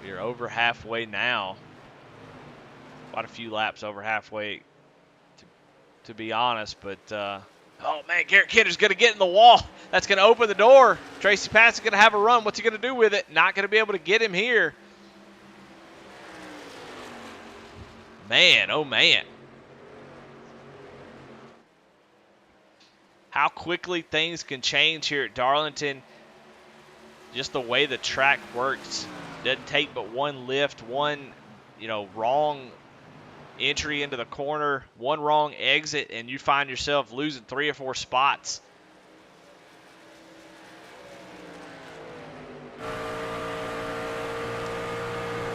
Speaker 1: we're over halfway now. Quite a few laps over halfway, to be honest, but oh man, Garrett Kinder's going to get in the wall. That's going to open the door. Tracy Passons going to have a run. What's he going to do with it? Not going to be able to get him here. Man, oh man. How quickly things can change here at Darlington. Just the way the track works. Doesn't take but one lift, one, wrong entry into the corner, one wrong exit, and you find yourself losing 3 or 4 spots.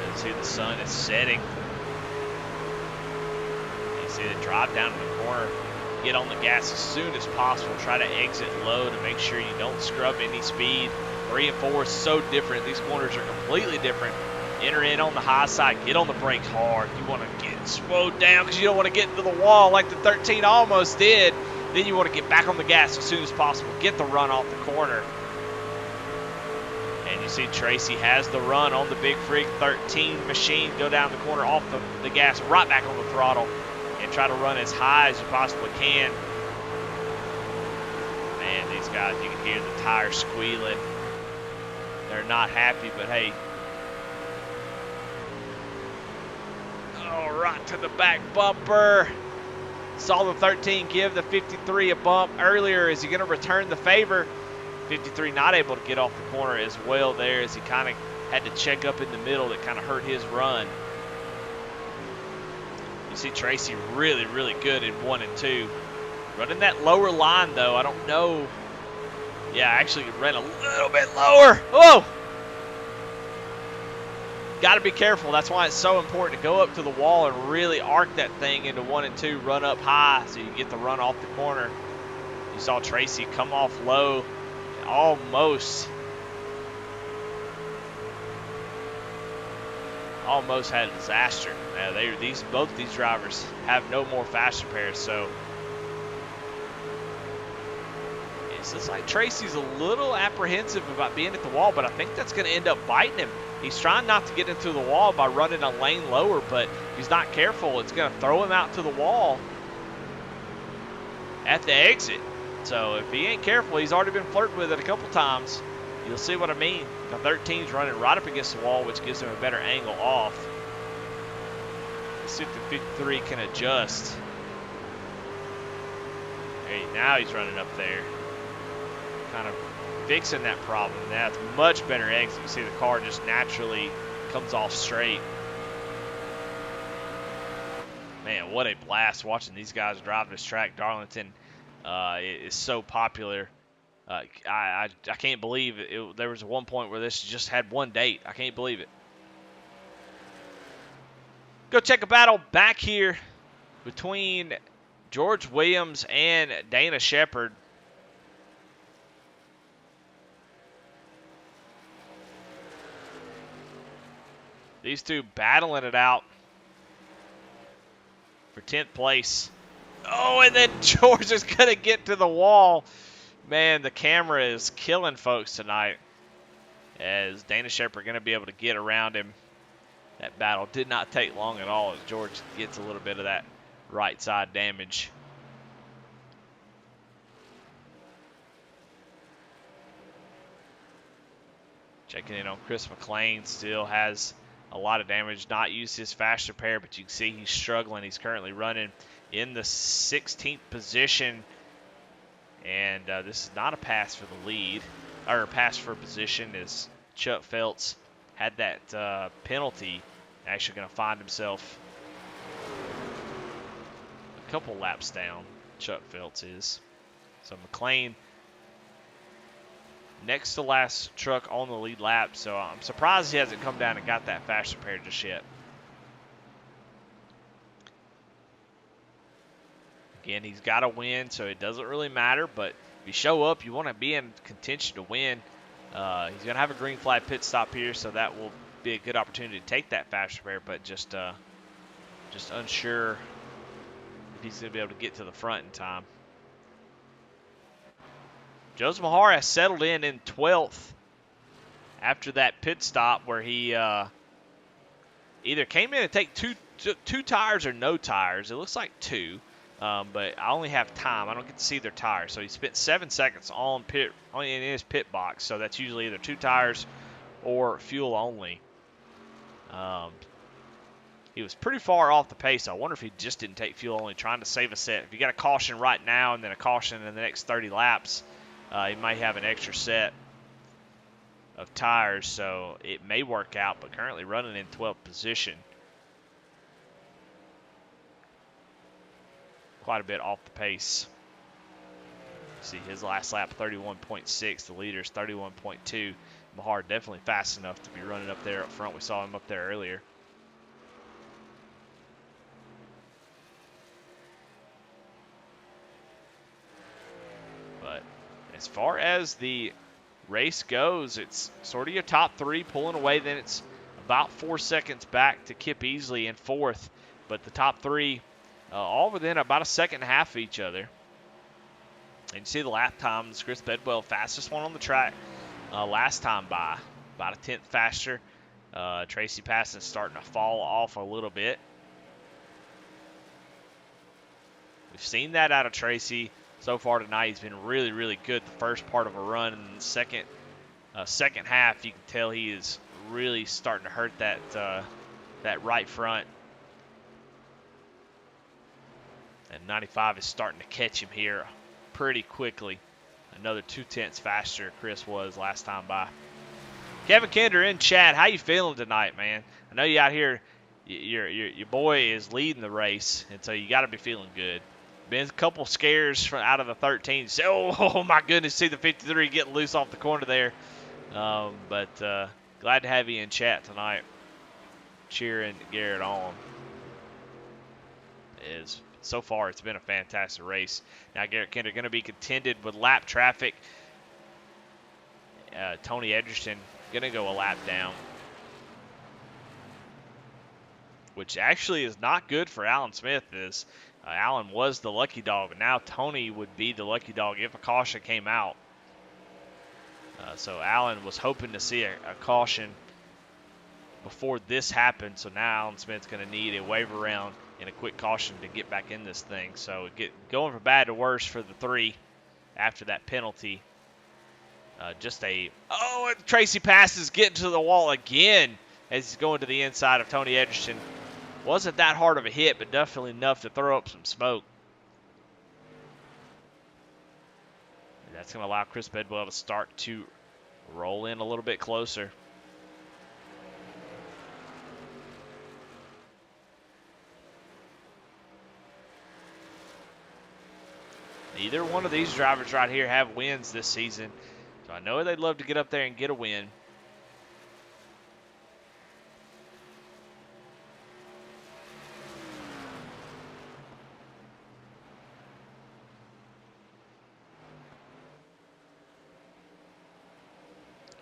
Speaker 1: You see the sun is setting. You see the drive down to the corner. Get on the gas as soon as possible. Try to exit low to make sure you don't scrub any speed. 3 and 4 is so different. These corners are completely different. Enter in on the high side. Get on the brakes hard. You want to get slowed down because you don't want to get into the wall like the 13 almost did. Then you want to get back on the gas as soon as possible. Get the run off the corner. And you see Tracy has the run on the Big Frig 13 machine. Go down the corner off the gas, right back on the throttle. And try to run as high as you possibly can. Man, these guys, you can hear the tires squealing. They're not happy, but hey. Oh, right to the back bumper. Saw the 13 give the 53 a bump earlier. Is he going to return the favor? 53 not able to get off the corner as well there, as he kind of had to check up in the middle. That kind of hurt his run. You see Tracy really, really good in 1 and 2. Running that lower line, though, I don't know. Yeah, actually ran a little bit lower. Whoa! Got to be careful. That's why it's so important to go up to the wall and really arc that thing into 1 and 2. Run up high so you can get the run off the corner. You saw Tracy come off low. Almost had a disaster. Now both these drivers have no more faster pairs, so it's just like Tracy's a little apprehensive about being at the wall, but I think that's going to end up biting him. He's trying not to get into the wall by running a lane lower, but if he's not careful, it's going to throw him out to the wall at the exit. So if he ain't careful, he's already been flirting with it a couple times. You'll see what I mean. The 13's running right up against the wall, which gives him a better angle off. Let's see if the 53 can adjust. Hey, now he's running up there. Kind of fixing that problem. That's much better exit. You see the car just naturally comes off straight. Man, what a blast watching these guys drive this track. Darlington is so popular. I can't believe it. There was one point where this just had one date. I can't believe it. Go check a battle back here between George Williams and Dana Shepard. These two battling it out for 10th place. Oh, and then George is going to get to the wall. Man, the camera is killing folks tonight, as Dana Shepard going to be able to get around him. That battle did not take long at all, as George gets a little bit of that right side damage. Checking in on Chris McLean, still has a lot of damage. Not used his faster pair, but you can see he's struggling. He's currently running in the 16th position. And this is not a pass for the lead, or a pass for position, as Chuck Phelps had that penalty. Actually going to find himself a couple laps down. Chuck Phelps is. So McLean, next to last truck on the lead lap. So I'm surprised he hasn't come down and got that faster pair just yet. Again, he's got to win, so it doesn't really matter. But if you show up, you want to be in contention to win. He's going to have a green flag pit stop here, so that will be a good opportunity to take that faster pair. But just unsure if he's going to be able to get to the front in time. Joseph Mahar has settled in 12th after that pit stop, where he either came in to take two tires or no tires. It looks like 2. But I only have time. I don't get to see their tires. So he spent 7 seconds in his pit box. So that's usually either 2 tires or fuel only. He was pretty far off the pace. I wonder if he just didn't take fuel only, trying to save a set. If you got a caution right now and then a caution in the next 30 laps, he might have an extra set of tires. So it may work out, but currently running in 12th position. quite a bit off the pace. See his last lap 31.6. The leader's 31.2. Mahar definitely fast enough to be running up there up front. We saw him up there earlier. But as far as the race goes, it's sort of your top three pulling away. Then it's about 4 seconds back to Kip Easley in fourth. But the top three all within about a second and a half of each other. And you see the lap times. Chris Bedwell, fastest one on the track last time by. About a tenth faster. Tracy Passon starting to fall off a little bit. We've seen that out of Tracy so far tonight. He's been really, really good the first part of a run. And the second half, you can tell he is really starting to hurt that right front. And 95 is starting to catch him here pretty quickly. Another 2/10 faster Chris was last time by. Kevin Kinder in chat. How you feeling tonight, man? I know you out here. Your boy is leading the race, and so you got to be feeling good. Been a couple scares from out of the 13. So, oh my goodness, see the 53 getting loose off the corner there. But glad to have you in chat tonight, cheering Garrett on. So far, it's been a fantastic race. Now, Garrett Kinder going to be contended with lap traffic. Tony Edgerton going to go a lap down, which actually is not good for Alan Smith. Alan was the lucky dog, but now Tony would be the lucky dog if a caution came out. So Alan was hoping to see a caution before this happened. So now Alan Smith's going to need a wave around and a quick caution to get back in this thing. So going from bad to worse for the three after that penalty. Tracy passes getting to the wall again as he's going to the inside of Tony Edgerton. Wasn't that hard of a hit, but definitely enough to throw up some smoke. And that's going to allow Chris Bedwell to start to roll in a little bit closer. Either one of these drivers right here have wins this season. So I know they'd love to get up there and get a win.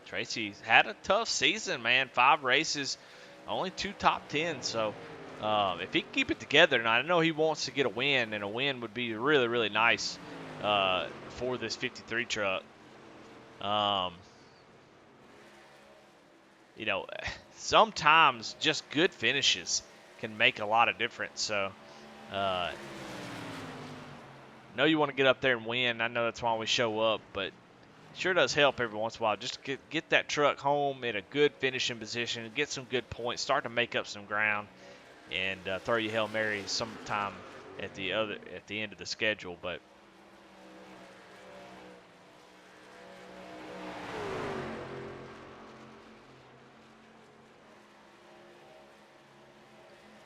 Speaker 1: Tracy's had a tough season, man. 5 races, only 2 top 10s. So if he can keep it together, and I know he wants to get a win, and a win would be really, really nice for this 53 truck. Sometimes just good finishes can make a lot of difference. So know you want to get up there and win. I know that's why we show up, but sure does help every once in a while just to get that truck home in a good finishing position, get some good points, start to make up some ground, and throw you Hail Mary sometime at the end of the schedule. But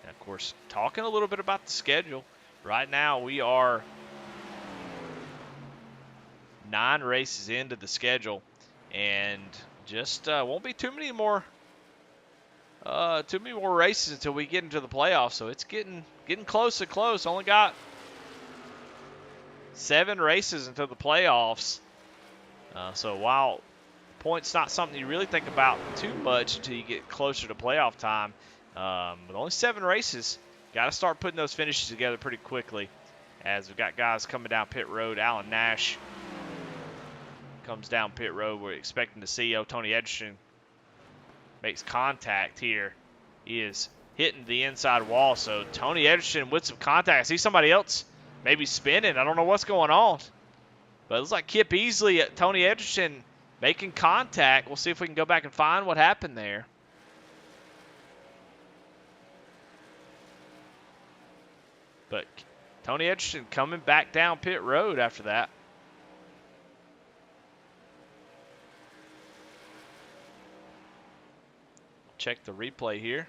Speaker 1: of course, talking a little bit about the schedule. Right now we are 9 races into the schedule, and just won't be too many more races until we get into the playoffs. So it's getting close to close. Only got 7 races until the playoffs. So while points not something you really think about too much until you get closer to playoff time, with only 7 races, got to start putting those finishes together pretty quickly. As we've got guys coming down pit road. Alan Nash comes down pit road. We're expecting to see Tony Edgerton makes contact here. He is hitting the inside wall. So Tony Edgerton with some contact. I see somebody else maybe spinning. I don't know what's going on. But it looks like Kip Easley at Tony Edgerton making contact. We'll see if we can go back and find what happened there. But Tony Edgerton coming back down pit road after that. Check the replay here.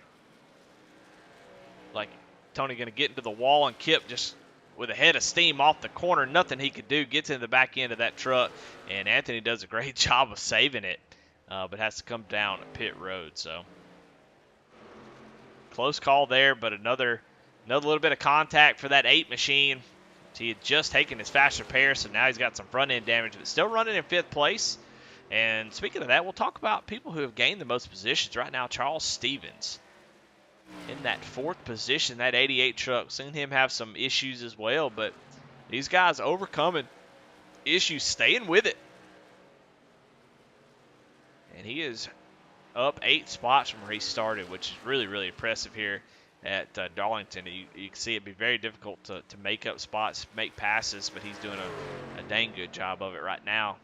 Speaker 1: Like Tony going to get into the wall, and Kip just with a head of steam off the corner. Nothing he could do. Gets in the back end of that truck, and Anthony does a great job of saving it, but has to come down pit road. So close call there, but another little bit of contact for that 8 machine. He had just taken his fast repair, so now he's got some front-end damage, but still running in 5th place. And speaking of that, we'll talk about people who have gained the most positions right now. Charles Stevens in that 4th position, that 88 truck. Seen him have some issues as well, but these guys overcoming issues, staying with it. And he is up 8 spots from where he started, which is really, really impressive here at Darlington. You can see it'd be very difficult to make up spots, make passes, but he's doing a dang good job of it right now.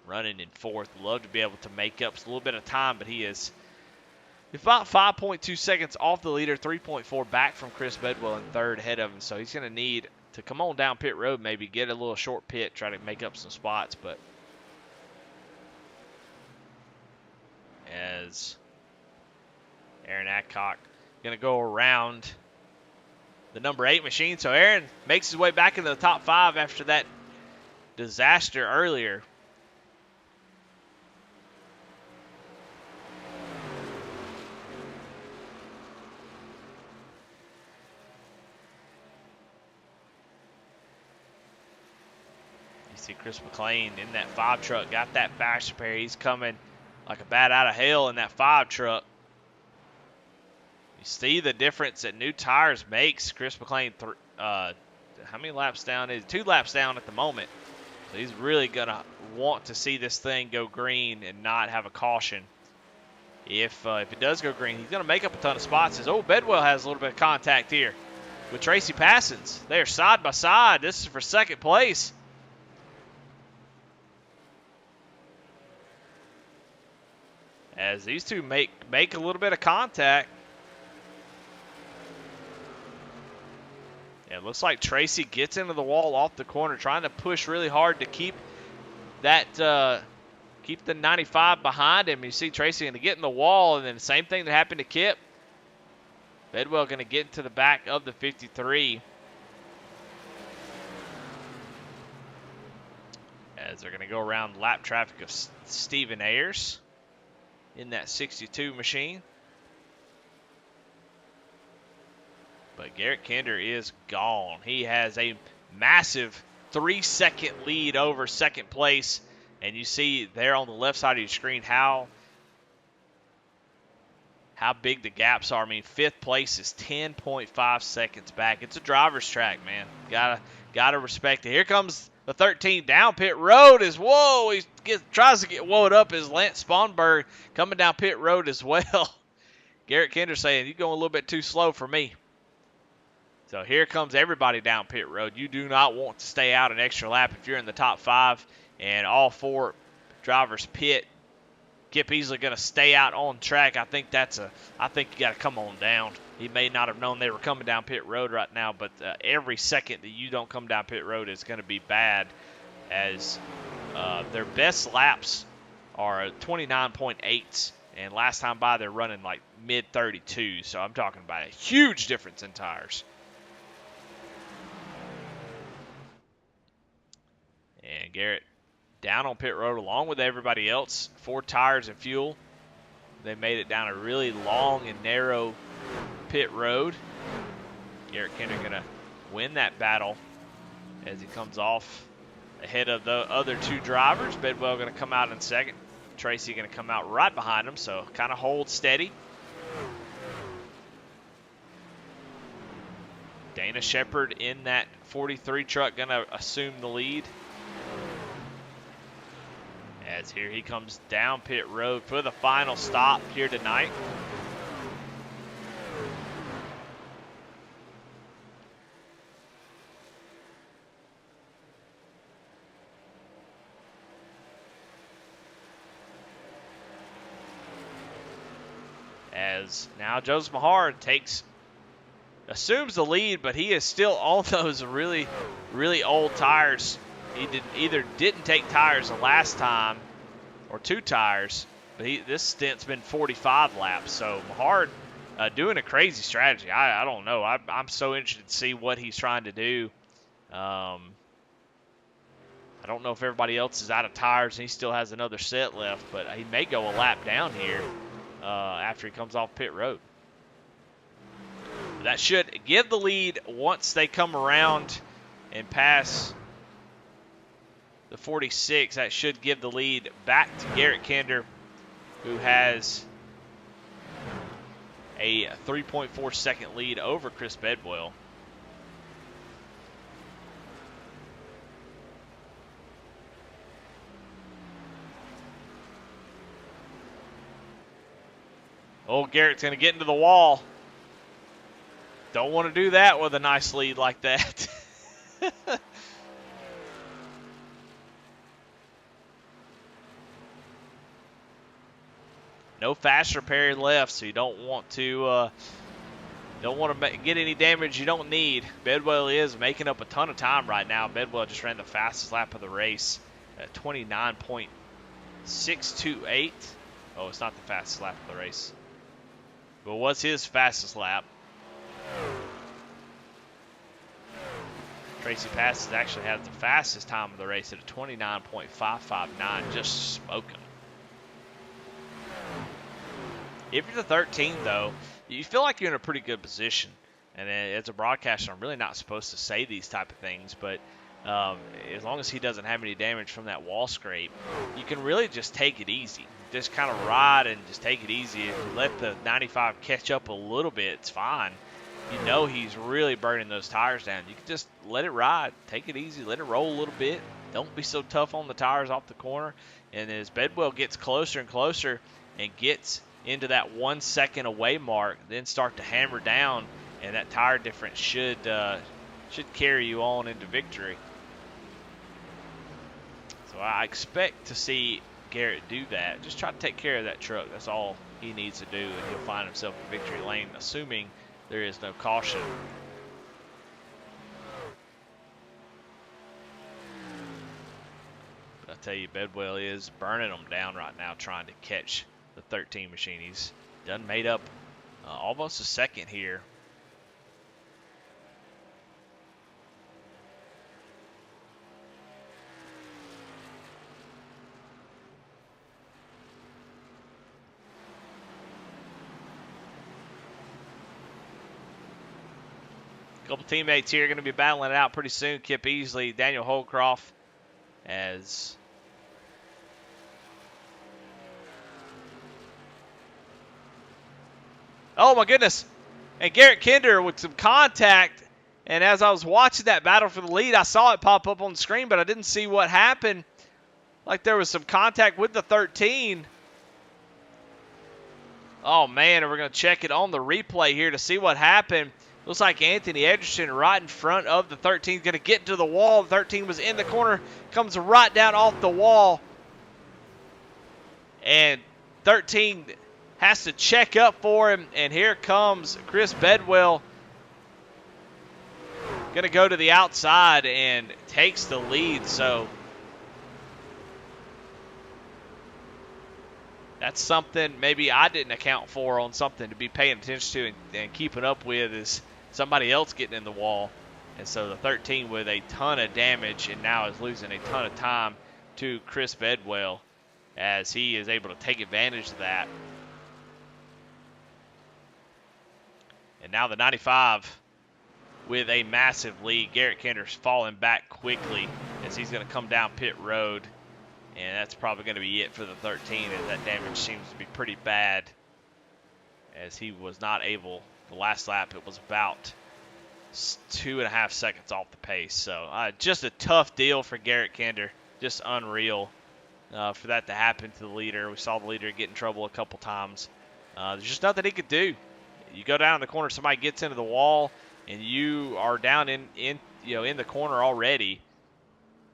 Speaker 1: Running in 4th. Love to be able to make up a little bit of time, but he is about 5.2 seconds off the leader, 3.4 back from Chris Bedwell in 3rd ahead of him. So he's going to need to come on down pit road, maybe get a little short pit, try to make up some spots. But as Aaron Adcock going to go around the number 8 machine. So Aaron makes his way back into the top 5 after that disaster earlier. You see Chris McLean in that 5 truck, got that fast repair. He's coming like a bat out of hell in that 5 truck. You see the difference that new tires makes. Chris McLean, how many laps down is 2 laps down at the moment. So he's really going to want to see this thing go green and not have a caution. If it does go green, he's going to make up a ton of spots. Bedwell has a little bit of contact here with Tracy Passons. They are side by side. This is for 2nd place. As these two make a little bit of contact. It looks like Tracy gets into the wall off the corner, trying to push really hard to keep that keep the 95 behind him. You see Tracy going to get in the wall, and then the same thing that happened to Kip. Bedwell going to get into the back of the 53. As they're going to go around lap traffic of Stephen Ayers in that 62 machine. But Garrett Kinder is gone. He has a massive 3-second lead over 2nd place. And you see there on the left side of your screen how big the gaps are. I mean, 5th place is 10.5 seconds back. It's a driver's track, man. Gotta respect it. Here comes the 13 down pit road. Whoa, he tries to get woed up as Lance Sponberg coming down pit road as well. Garrett Kinder saying, you're going a little bit too slow for me. So here comes everybody down pit road. You do not want to stay out an extra lap if you're in the top 5, and all 4 drivers pit. Kip Easley going to stay out on track. I think you got to come on down. He may not have known they were coming down pit road right now, but every second that you don't come down pit road is going to be bad, as their best laps are 29.8, and last time by they're running like mid 32. So I'm talking about a huge difference in tires. And Garrett down on pit road along with everybody else. 4 tires and fuel. They made it down a really long and narrow pit road. Garrett Kinder going to win that battle as he comes off ahead of the other 2 drivers. Bedwell going to come out in 2nd. Tracy going to come out right behind him, so kind of hold steady. Dana Shepard in that 43 truck going to assume the lead. As here he comes down pit road for the final stop here tonight. As now Joseph Mahar assumes the lead, but he is still on those really, really old tires. He didn't take tires the last time, or 2 tires, but this stint's been 45 laps. So Mahard doing a crazy strategy. I don't know. I'm so interested to see what he's trying to do I don't know if everybody else is out of tires and he still has another set left, but he may go a lap down here after he comes off pit road. That should give the lead once they come around and pass the 46. That should give the lead back to Garrett Kinder, who has a 3.4 second lead over Chris Bedwell. Oh, Garrett's going to get into the wall. Don't want to do that with a nice lead like that. No fast repairing left, so you don't want to get any damage you don't need. Bedwell is making up a ton of time right now. Bedwell just ran the fastest lap of the race at 29.628. Oh, it's not the fastest lap of the race. But what's his fastest lap? Tracy Passes actually has the fastest time of the race at a 29.559, just smoking. If you're the 13, though, you feel like you're in a pretty good position. And as a broadcaster, I'm really not supposed to say these type of things, but as long as he doesn't have any damage from that wall scrape, you can really just take it easy. Just kind of ride and just take it easy. If you let the 95 catch up a little bit, it's fine. You know he's really burning those tires down. You can just let it ride. Take it easy. Let it roll a little bit. Don't be so tough on the tires off the corner. And as Bedwell gets closer and closer and gets into that 1 second away mark, then start to hammer down, and that tire difference should carry you on into victory. So I expect to see Garrett do that. Just try to take care of that truck. That's all he needs to do, and he'll find himself in victory lane, assuming there is no caution. But I tell you, Bedwell is burning them down right now, trying to catch the 13 machine. He's done made up almost a second here. A couple teammates here going to be battling it out pretty soon. Kip Easley, Daniel Holcroft, as oh my goodness. And Garrett Kinder with some contact. And as I was watching that battle for the lead, I saw it pop up on the screen, but I didn't see what happened. Like there was some contact with the 13. Oh man, and we're going to check it on the replay here to see what happened. Looks like Anthony Edgerton right in front of the 13 is going to get into the wall. The 13 was in the corner, comes right down off the wall. And 13 has to check up for him, and here comes Chris Bedwell. Going to go to the outside and takes the lead. So that's something maybe I didn't account for, on something to be paying attention to and keeping up with, is somebody else getting in the wall. And so the 13 with a ton of damage and now is losing a ton of time to Chris Bedwell, as he is able to take advantage of that. And now the 95 with a massive lead. Garrett Kinder's falling back quickly as he's going to come down pit road. And that's probably going to be it for the 13, as that damage seems to be pretty bad, as he was not able. The last lap, it was about 2.5 seconds off the pace. So just a tough deal for Garrett Kinder. Just unreal for that to happen to the leader. We saw the leader get in trouble a couple times. There's just nothing he could do. You go down in the corner, somebody gets into the wall, and you are down in the corner already.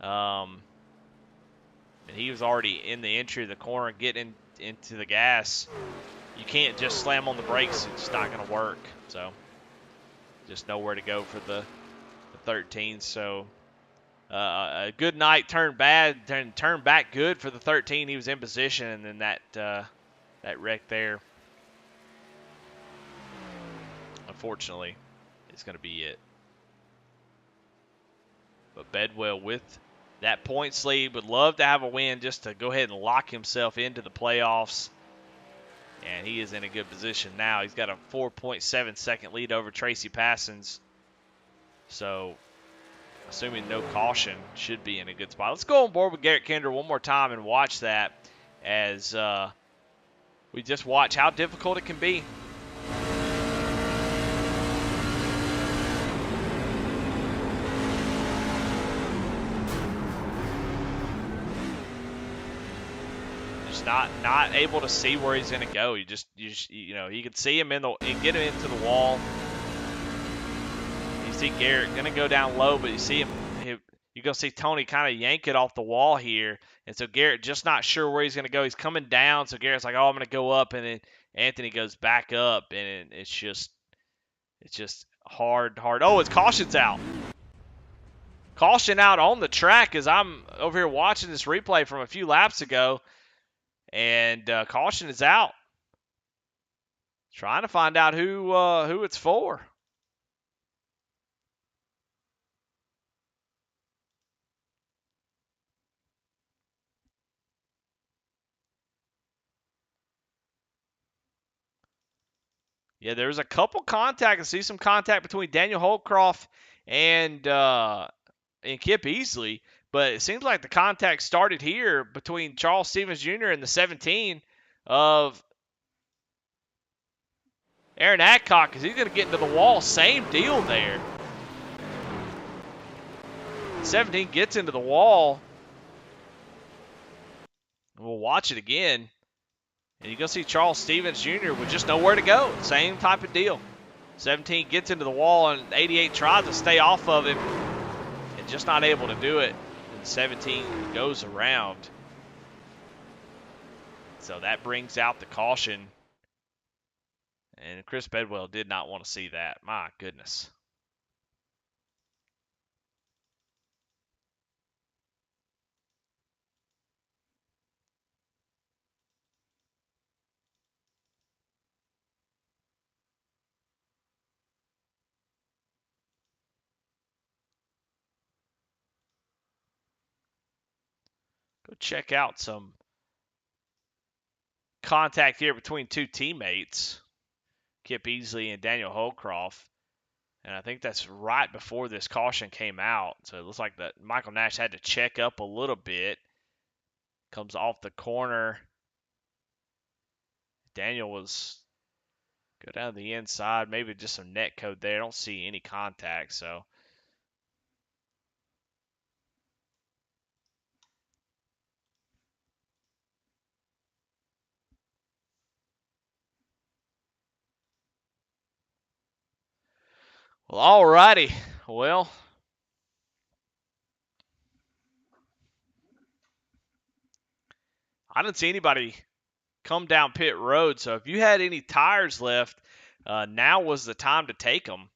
Speaker 1: And he was already in the entry of the corner, getting into the gas. You can't just slam on the brakes. It's not going to work. So just nowhere to go for the 13. So a good night turned bad, turned back good for the 13. He was in position, and then that wreck there, unfortunately, is going to be it. But Bedwell with that points lead would love to have a win just to go ahead and lock himself into the playoffs. And he is in a good position now. He's got a 4.7 second lead over Tracy Passons. So, assuming no caution, should be in a good spot. Let's go on board with Garrett Kinder one more time and watch that as we just watch how difficult it can be. Not able to see where he's going to go. You know, you can see him get him into the wall. You see Garrett going to go down low, but you see him. You're going to see Tony kind of yank it off the wall here, and so Garrett just not sure where he's going to go. He's coming down, so Garrett's like, "Oh, I'm going to go up," and then Anthony goes back up, and it's just hard. Oh, it's caution's out. Caution out on the track as I'm over here watching this replay from a few laps ago. And caution is out. Trying to find out who it's for. Yeah, there's a couple contact. I see some contact between Daniel Holcroft and Kip Easley, but it seems like the contact started here between Charles Stevens Jr. and the 17 of Aaron Adcock, because he's going to get into the wall. Same deal there. 17 gets into the wall. We'll watch it again. And you're going to see Charles Stevens Jr. with just nowhere to go. Same type of deal. 17 gets into the wall, and 88 tries to stay off of him and just not able to do it. And 17 goes around. So that brings out the caution. And Chris Bedwell did not want to see that. My goodness. Go check out some contact here between two teammates, Kip Easley and Daniel Holcroft. And I think that's right before this caution came out. So it looks like that Michael Nash had to check up a little bit. Comes off the corner. Daniel was go down the inside. Maybe just some net code there. I don't see any contact. So well, alrighty. Well, I didn't see anybody come down pit road. So if you had any tires left, now was the time to take them.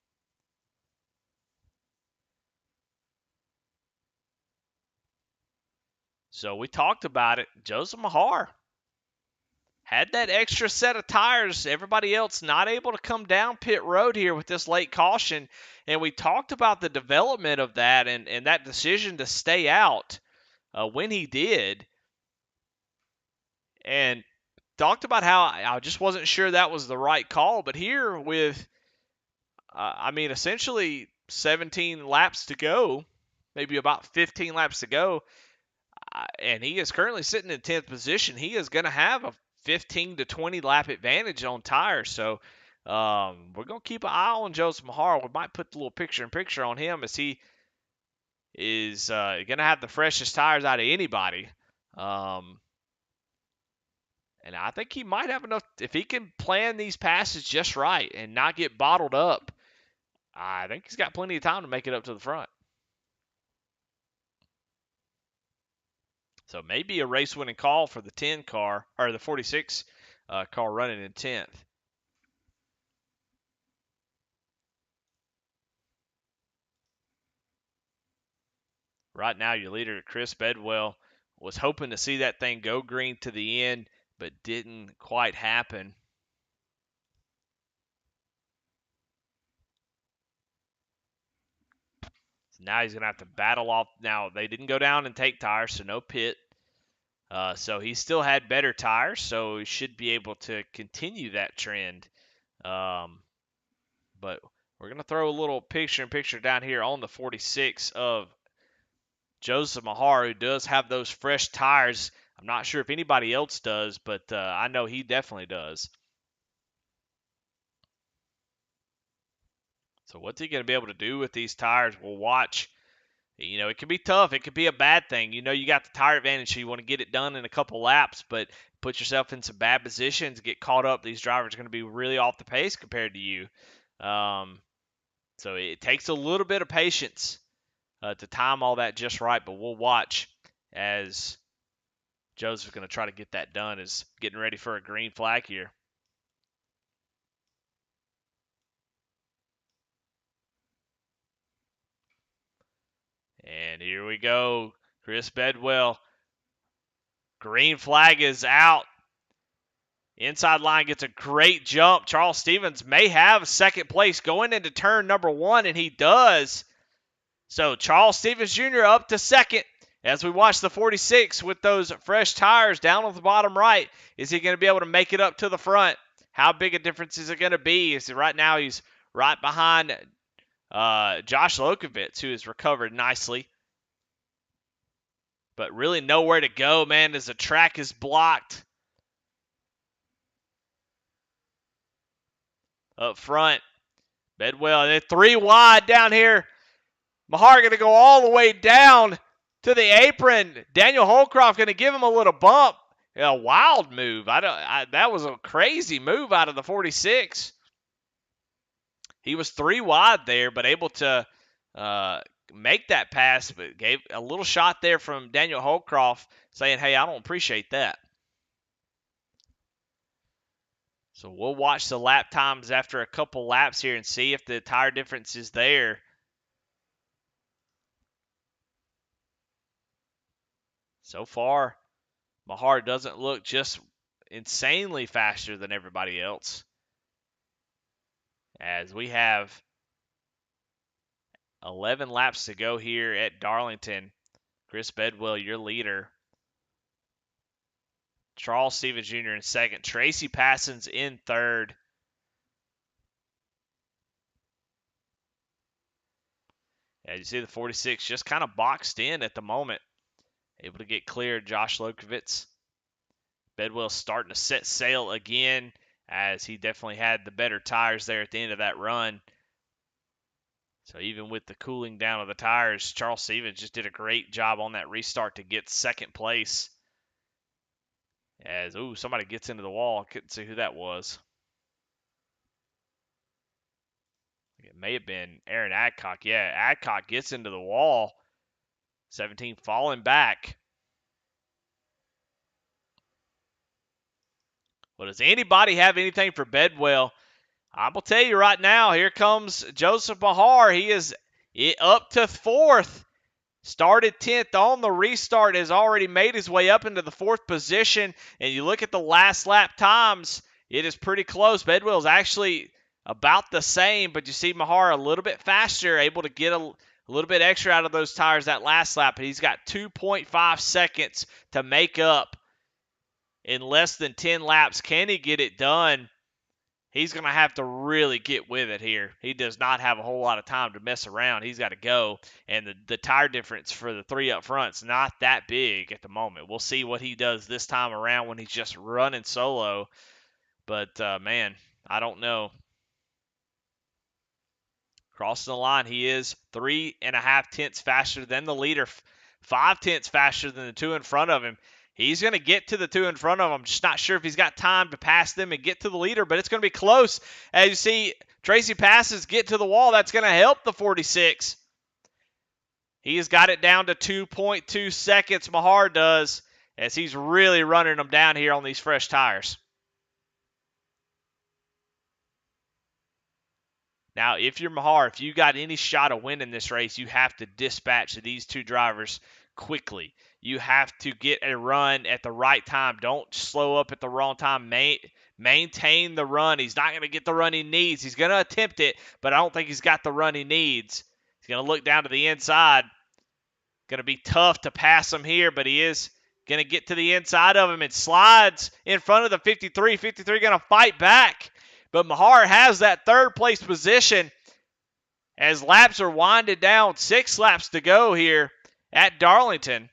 Speaker 1: So we talked about it. Joseph Mahar had that extra set of tires. Everybody else not able to come down pit road here with this late caution. And we talked about the development of that and that decision to stay out when he did. And talked about how I just wasn't sure that was the right call. But here with, essentially 17 laps to go, maybe about 15 laps to go, and he is currently sitting in 10th position. He is going to have a 15 to 20 lap advantage on tires. So we're going to keep an eye on Joseph Mahar. We might put the little picture-in-picture on him as he is going to have the freshest tires out of anybody. And I think he might have enough. If he can plan these passes just right and not get bottled up, I think he's got plenty of time to make it up to the front. So maybe a race-winning call for the 10 car, or the 46 car running in 10th. Right now, your leader, Chris Bedwell, was hoping to see that thing go green to the end, but didn't quite happen. Now he's going to have to battle off. Now, they didn't go down and take tires, so no pit. So he still had better tires, so he should be able to continue that trend. But we're going to throw a little picture-in-picture down here on the 46 of Joseph Mahar, who does have those fresh tires. I'm not sure if anybody else does, but I know he definitely does. So what's he going to be able to do with these tires? We'll watch. You know, it can be tough. It could be a bad thing. You know, you got the tire advantage, so you want to get it done in a couple laps, but put yourself in some bad positions, get caught up. These drivers are going to be really off the pace compared to you. So it takes a little bit of patience to time all that just right, but we'll watch as Joseph's going to try to get that done, is getting ready for a green flag here. And here we go. Chris Bedwell. Green flag is out. Inside line gets a great jump. Charles Stevens may have second place going into turn number 1, and he does. So Charles Stevens Jr. up to second as we watch the 46 with those fresh tires down on the bottom right. Is he going to be able to make it up to the front? How big a difference is it going to be? Right now he's right behind Josh Lokovitz, who has recovered nicely. But really nowhere to go, man, as the track is blocked. Up front, Bedwell, and then 3 wide down here. Mahar going to go all the way down to the apron. Daniel Holcroft going to give him a little bump. A wild move. That was a crazy move out of the 46. He was 3 wide there, but able to make that pass, but gave a little shot there from Daniel Holcroft saying, hey, I don't appreciate that. So we'll watch the lap times after a couple laps here and see if the tire difference is there. So far, Mahar doesn't look just insanely faster than everybody else. As we have 11 laps to go here at Darlington. Chris Bedwell, your leader. Charles Stevens Jr. in second. Tracy Passons in third. As you see, the 46 just kind of boxed in at the moment. Able to get clear. Josh Lokovitz. Bedwell starting to set sail again, as he definitely had the better tires there at the end of that run. So even with the cooling down of the tires, Charles Stevens just did a great job on that restart to get second place. As, somebody gets into the wall. I couldn't see who that was. It may have been Aaron Adcock. Yeah, Adcock gets into the wall. 17 falling back. Well, does anybody have anything for Bedwell? I will tell you right now, here comes Joseph Mahar. He is up to 4th. Started 10th on the restart, has already made his way up into the 4th position. And you look at the last lap times, it is pretty close. Bedwell is actually about the same, but you see Mahar a little bit faster, able to get a little bit extra out of those tires that last lap. But he's got 2.5 seconds to make up in less than 10 laps. Can he get it done? He's going to have to really get with it here. He does not have a whole lot of time to mess around. He's got to go. And the tire difference for the 3 up front is not that big at the moment. We'll see what he does this time around when he's just running solo. But, man, I don't know. Crossing the line, he is 3.5 tenths faster than the leader. 5 tenths faster than the 2 in front of him. He's going to get to the 2 in front of him. I'm just not sure if he's got time to pass them and get to the leader, but it's going to be close. As you see, Tracy Passes get to the wall. That's going to help the 46. He's got it down to 2.2 seconds, Mahar does, as he's really running them down here on these fresh tires. Now, if you're Mahar, if you got any shot of winning this race, you have to dispatch these 2 drivers quickly. You have to get a run at the right time. Don't slow up at the wrong time. Maintain the run. He's not going to get the run he needs. He's going to attempt it, but I don't think he's got the run he needs. He's going to look down to the inside. Going to be tough to pass him here, but he is going to get to the inside of him and slides in front of the 53. 53 going to fight back. But Mahar has that third place position as laps are winding down. 6 laps to go here at Darlington.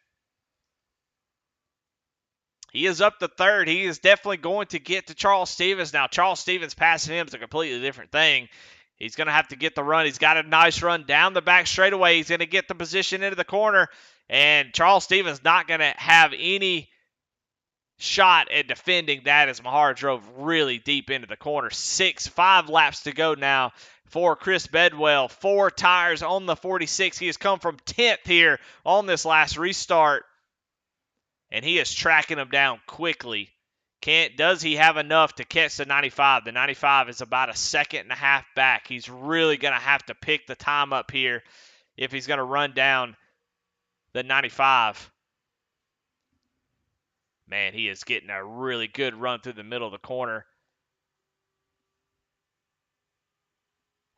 Speaker 1: He is up to third. He is definitely going to get to Charles Stevens. Now, Charles Stevens passing him is a completely different thing. He's going to have to get the run. He's got a nice run down the back straightaway. He's going to get the position into the corner. And Charles Stevens not going to have any shot at defending that as Mahar drove really deep into the corner. 5 laps to go now for Chris Bedwell. 4 tires on the 46. He has come from 10th here on this last restart. And he is tracking him down quickly. Does he have enough to catch the 95? The 95 is about a second and a half back. He's really going to have to pick the time up here if he's going to run down the 95. Man, he is getting a really good run through the middle of the corner.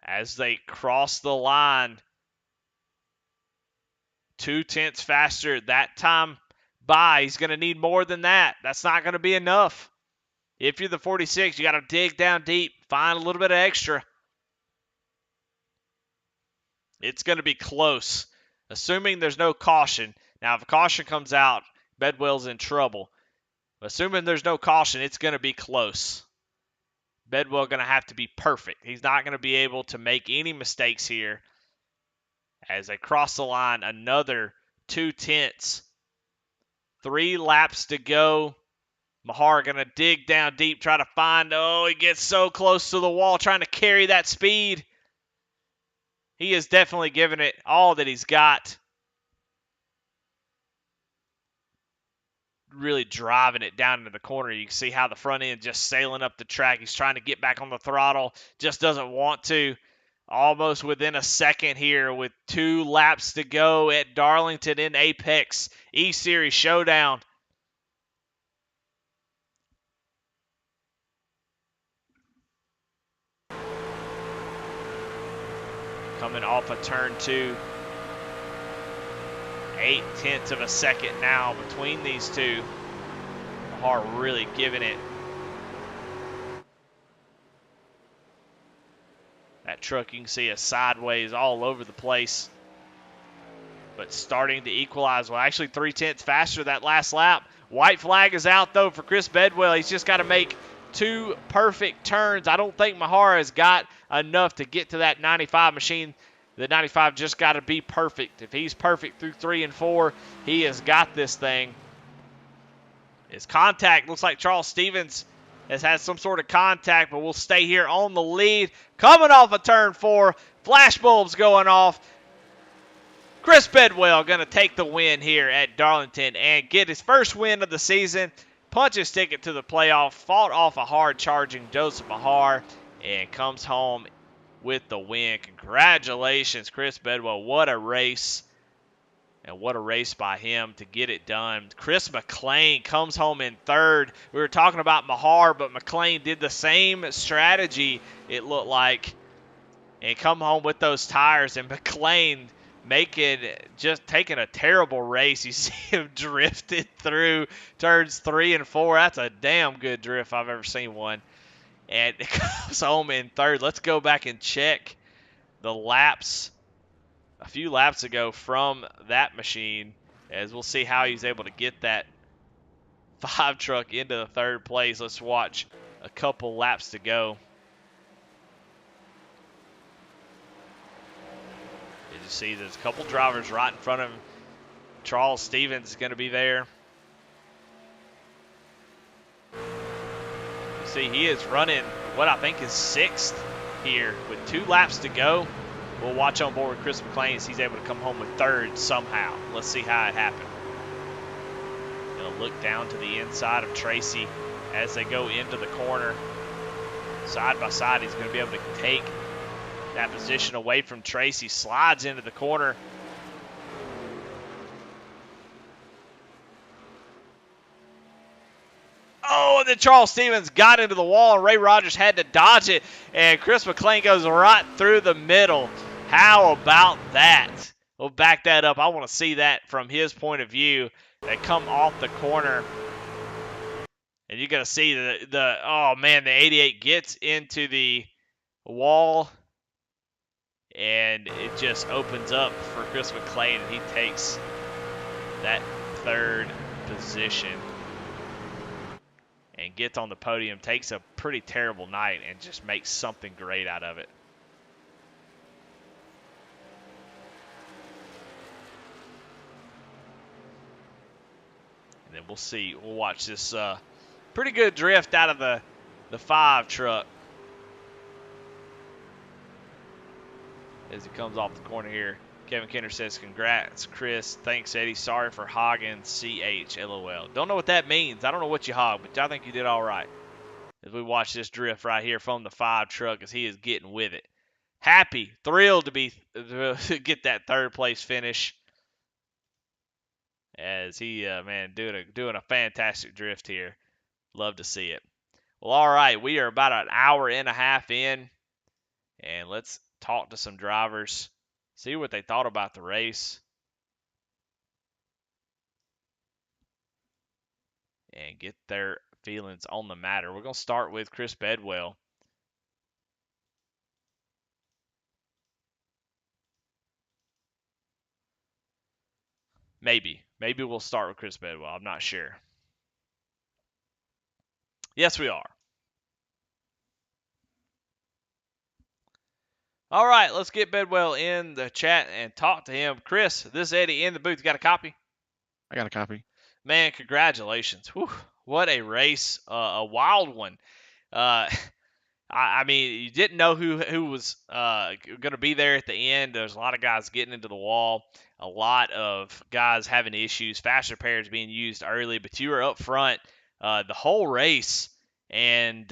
Speaker 1: As they cross the line, 0.2 faster that time by. He's going to need more than that. That's not going to be enough. If you're the 46, you got to dig down deep, find a little bit of extra. It's going to be close, assuming there's no caution. Now, if a caution comes out, Bedwell's in trouble. Assuming there's no caution, it's going to be close. Bedwell going to have to be perfect. He's not going to be able to make any mistakes here. As they cross the line, another 0.2. 3 laps to go. Mahar going to dig down deep, try to find. Oh, he gets so close to the wall, trying to carry that speed. He is definitely giving it all that he's got. Really driving it down into the corner. You can see how the front end just sailing up the track. He's trying to get back on the throttle. Just doesn't want to. Almost within a second here with 2 laps to go at Darlington in Apex E-Series Showdown. Coming off of turn 2. 0.8 of a second now between these two. Mahar really giving it. That truck, you can see, is sideways all over the place. But starting to equalize. Well, actually 0.3 faster that last lap. White flag is out, though, for Chris Bedwell. He's just got to make 2 perfect turns. I don't think Mahar has got enough to get to that 95 machine. The 95 just got to be perfect. If he's perfect through 3 and 4, he has got this thing. His contact looks like Charles Stevens has had some sort of contact, but we'll stay here on the lead. Coming off of turn 4, flashbulbs going off. Chris Bedwell going to take the win here at Darlington and get his first win of the season. Punch his ticket to the playoff. Fought off a hard-charging Joseph Mahar and comes home with the win. Congratulations, Chris Bedwell. What a race. And what a race by him to get it done. Chris McLean comes home in 3rd. We were talking about Mahar, but McLean did the same strategy, it looked like, and come home with those tires. And McLean taking a terrible race. You see him drifted through turns 3 and 4. That's a damn good drift if I've ever seen one. And it comes home in 3rd. Let's go back and check the laps a few laps ago from that machine, as we'll see how he's able to get that 5 truck into the 3rd place. Let's watch a couple laps to go. You see there's a couple drivers right in front of him. Charles Stevens is going to be there. You see he is running what I think is 6th here with 2 laps to go. We'll watch on board with Chris McLean as he's able to come home with 3rd somehow. Let's see how it happened. Going to look down to the inside of Tracy as they go into the corner. Side by side, he's going to be able to take that position away from Tracy. Slides into the corner. Oh, and then Charles Stevens got into the wall, and Ray Rogers had to dodge it, and Chris McLean goes right through the middle. How about that? We'll back that up. I want to see that from his point of view. They come off the corner, and you're going to see oh man, the 88 gets into the wall, and it just opens up for Chris McLean, and he takes that third position and gets on the podium, takes a pretty terrible night, and just makes something great out of it. And then we'll see. We'll watch this pretty good drift out of the 5 truck as he comes off the corner here. Kevin Kenner says, congrats, Chris. Thanks, Eddie. Sorry for hogging CH, LOL. Don't know what that means. I don't know what you hog, but I think you did all right. As we watch this drift right here from the 5 truck as he is getting with it. Happy, thrilled to get that third place finish. As he, man, doing a fantastic drift here. Love to see it. Well, all right, we are about an hour and a half in, and let's talk to some drivers, see what they thought about the race, and get their feelings on the matter. We're going to start with Chris Bedwell. Maybe we'll start with Chris Bedwell. I'm not sure. Yes, we are. All right, let's get Bedwell in the chat and talk to him. Chris, this is Eddie in the booth. You got a copy?
Speaker 2: I got a copy.
Speaker 1: Man, congratulations. Whew, what a race. A wild one. I mean, you didn't know who was going to be there at the end. There's a lot of guys getting into the wall, a lot of guys having issues, faster pairs being used early, but you were up front the whole race and,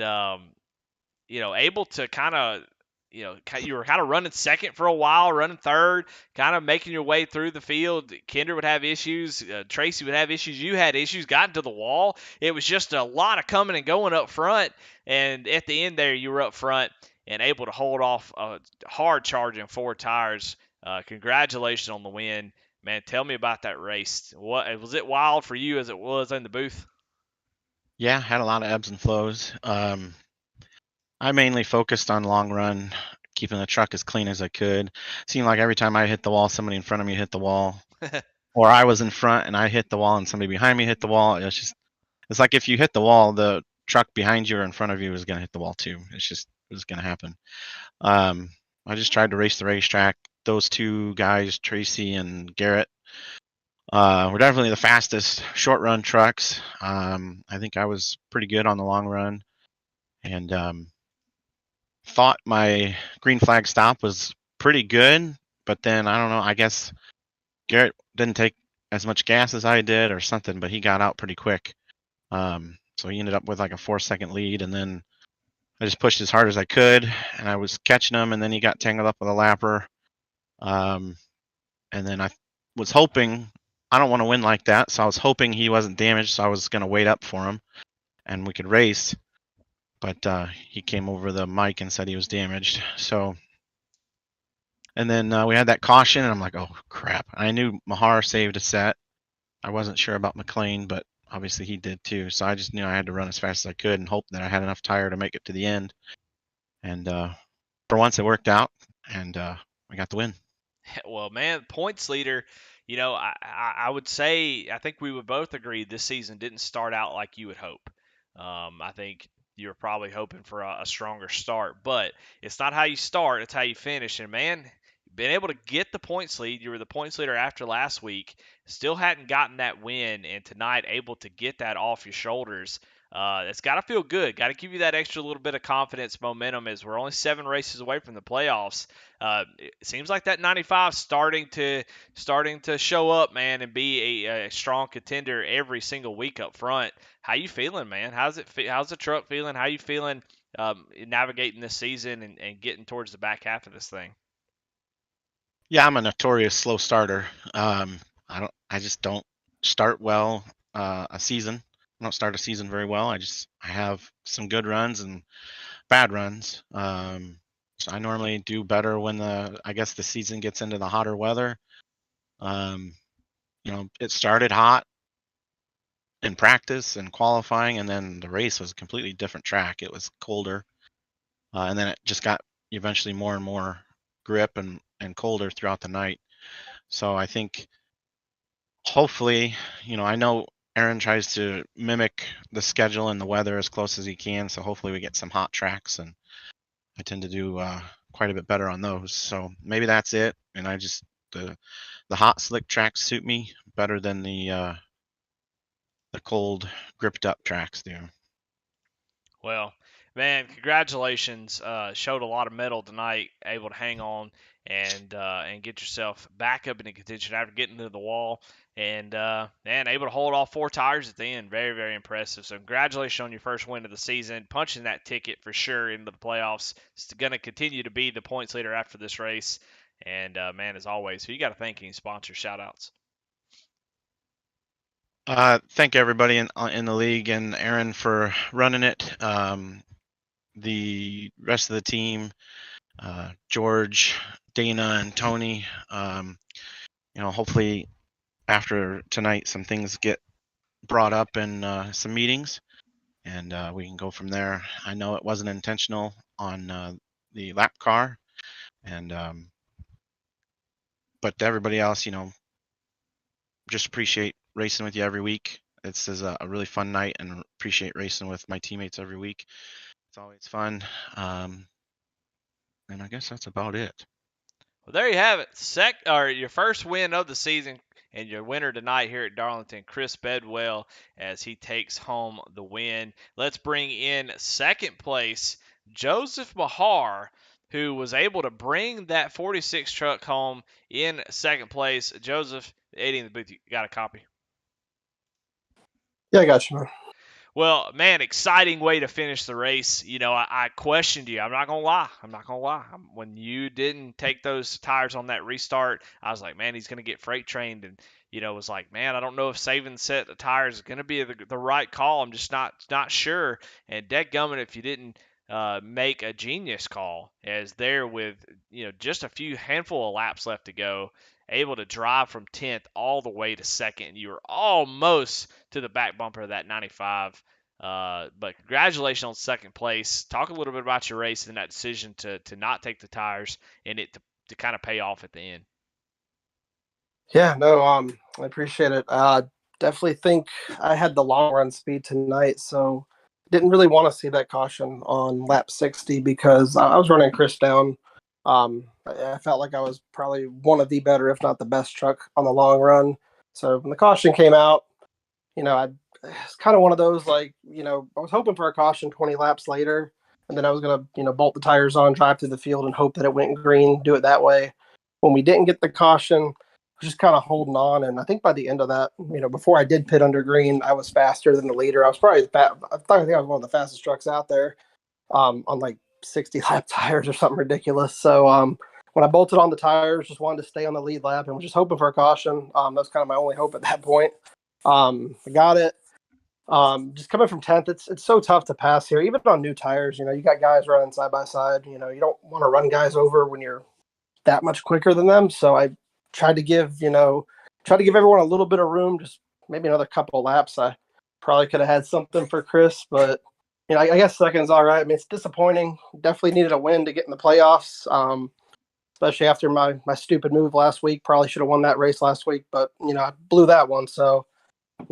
Speaker 1: able to kind of, you were kind of running second for a while, running third, kind of making your way through the field. Kinder would have issues. Tracy would have issues. You had issues, got into the wall. It was just a lot of coming and going up front. And at the end there, you were up front and able to hold off hard charging 4 tires. Congratulations on the win. Man, tell me about that race. What was it wild for you as it was in the booth?
Speaker 2: Yeah, had a lot of ebbs and flows. I mainly focused on long run, keeping the truck as clean as I could. Seemed like every time I hit the wall, somebody in front of me hit the wall, or I was in front and I hit the wall and somebody behind me hit the wall. It's like if you hit the wall, the truck behind you or in front of you is going to hit the wall too. It was going to happen. I just tried to race the racetrack. Those 2 guys, Tracy and Garrett, were definitely the fastest short run trucks. I think I was pretty good on the long run, and thought my green flag stop was pretty good, but then I don't know, I guess Garrett didn't take as much gas as I did or something, but he got out pretty quick. So he ended up with like a 4-second lead, and then I just pushed as hard as I could, and I was catching him, and then he got tangled up with a lapper. And then I was hoping, I don't want to win like that, so I was hoping he wasn't damaged, so I was going to wait up for him and we could race. But he came over the mic and said he was damaged. So, and then we had that caution, and I'm like, oh crap! I knew Mahar saved a set. I wasn't sure about McLean, but obviously he did too. So I just knew I had to run as fast as I could and hope that I had enough tire to make it to the end. And for once, it worked out, and I got the win.
Speaker 1: Well, man, points leader. I would say I think we would both agree this season didn't start out like you would hope. I think you were probably hoping for a stronger start, but it's not how you start; it's how you finish. And man, been able to get the points lead. You were the points leader after last week. Still hadn't gotten that win, and tonight able to get that off your shoulders. It's got to feel good. Got to give you that extra little bit of confidence, momentum, as we're only 7 races away from the playoffs. It seems like that 95 starting to show up, man, and be a strong contender every single week up front. How you feeling, man? How's the truck feeling? How you feeling navigating this season and getting towards the back half of this thing?
Speaker 2: Yeah, I'm a notorious slow starter. I just don't start well a season. I don't start a season very well. I have some good runs and bad runs. So I normally do better when I guess the season gets into the hotter weather. It started hot in practice and qualifying, and then the race was a completely different track. It was colder, and then it just got eventually more and more grip and colder throughout the night. So I think hopefully, I know Aaron tries to mimic the schedule and the weather as close as he can. So hopefully we get some hot tracks, and I tend to do quite a bit better on those. So maybe that's it. And the hot slick tracks suit me better than the cold gripped up tracks do.
Speaker 1: Well, man, congratulations! Showed a lot of mettle tonight. Able to hang on and get yourself back up into contention after getting to the wall, and man, able to hold all four tires at the end. Very, very impressive. So congratulations on your first win of the season, punching that ticket for sure into the playoffs. It's going to continue to be the points leader after this race. And man, as always, who you got to thank any sponsor shout outs?
Speaker 2: Thank everybody in the league and Aaron for running it. The rest of the team, George, Dana, and Tony. Hopefully after tonight, some things get brought up in some meetings, and we can go from there. I know it wasn't intentional on the lap car, and but to everybody else, just appreciate racing with you every week. This is a really fun night, and appreciate racing with my teammates every week. It's always fun. And I guess that's about it.
Speaker 1: Well, there you have it. Your first win of the season, and your winner tonight here at Darlington, Chris Bedwell, as he takes home the win. Let's bring in second place, Joseph Mahar, who was able to bring that 46 truck home in second place. Joseph, 80 in the booth, you got a copy?
Speaker 3: Yeah, I got you, man.
Speaker 1: Well, man, exciting way to finish the race. I questioned you. I'm not gonna lie. When you didn't take those tires on that restart, I was like, man, he's gonna get freight trained, and was like, man, I don't know if saving set of tires is gonna be the right call. I'm just not sure. And dadgummit, if you didn't make a genius call, as there with just a few handful of laps left to go, able to drive from 10th all the way to second. You were almost to the back bumper of that 95. But congratulations on second place. Talk a little bit about your race and that decision to not take the tires and it to kind of pay off at the end.
Speaker 3: Yeah, no, I appreciate it. Definitely think I had the long run speed tonight, so didn't really want to see that caution on lap 60 because I was running Chris down. I felt like I was probably one of the better, if not the best truck on the long run. So when the caution came out, it's kind of one of those like, I was hoping for a caution 20 laps later, and then I was gonna, bolt the tires on, drive through the field, and hope that it went green, do it that way. When we didn't get the caution, just kind of holding on. And I think by the end of that, before I did pit under green, I was faster than the leader. I was probably I think I was one of the fastest trucks out there, on like 60 lap tires or something ridiculous. So when I bolted on the tires, just wanted to stay on the lead lap and was just hoping for a caution. That was kind of my only hope at that point. I got it. Just coming from 10th, it's so tough to pass here, even on new tires. You got guys running side by side. You don't want to run guys over when you're that much quicker than them. So I tried to give everyone a little bit of room, just maybe another couple of laps. I probably could have had something for Chris, but I guess second's all right. I mean, it's disappointing. Definitely needed a win to get in the playoffs, especially after my stupid move last week. Probably should have won that race last week, but I blew that one. So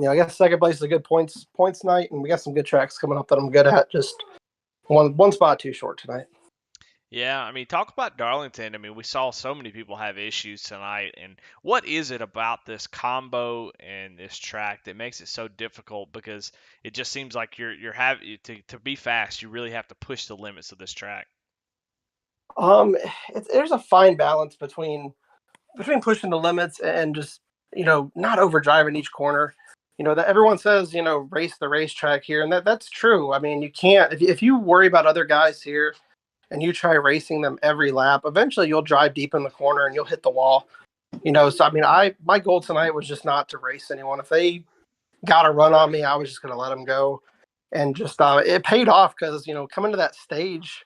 Speaker 3: I guess second place is a good points night, and we got some good tracks coming up that I'm good at. Just one spot too short tonight.
Speaker 1: Yeah, I mean, talk about Darlington. I mean, we saw so many people have issues tonight, and what is it about this combo and this track that makes it so difficult? Because it just seems like you're having to be fast, you really have to push the limits of this track.
Speaker 3: There's a fine balance between pushing the limits and just not overdriving each corner. That everyone says race the racetrack here, and that's true. I mean, you can't if you worry about other guys here and you try racing them every lap, eventually you'll drive deep in the corner and you'll hit the wall. So I mean, my goal tonight was just not to race anyone. If they got a run on me, I was just going to let them go, and just it paid off because coming to that stage,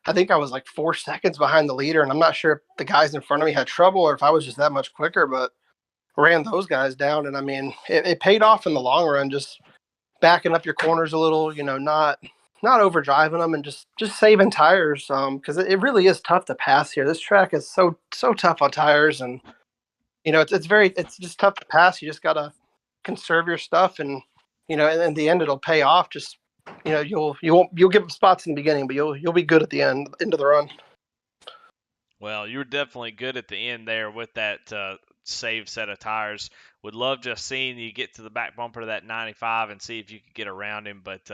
Speaker 3: I think I was like 4 seconds behind the leader, and I'm not sure if the guys in front of me had trouble or if I was just that much quicker, but ran those guys down. And I mean, it paid off in the long run, just backing up your corners a little, not overdriving them and just saving tires. Because it really is tough to pass here. This track is so tough on tires, and it's just tough to pass. You just gotta conserve your stuff, and in the end it'll pay off. Just you'll give up spots in the beginning, but you'll be good at the end of the run.
Speaker 1: Well, you were definitely good at the end there with that saved set of tires. Would love just seeing you get to the back bumper of that 95 and see if you could get around him, but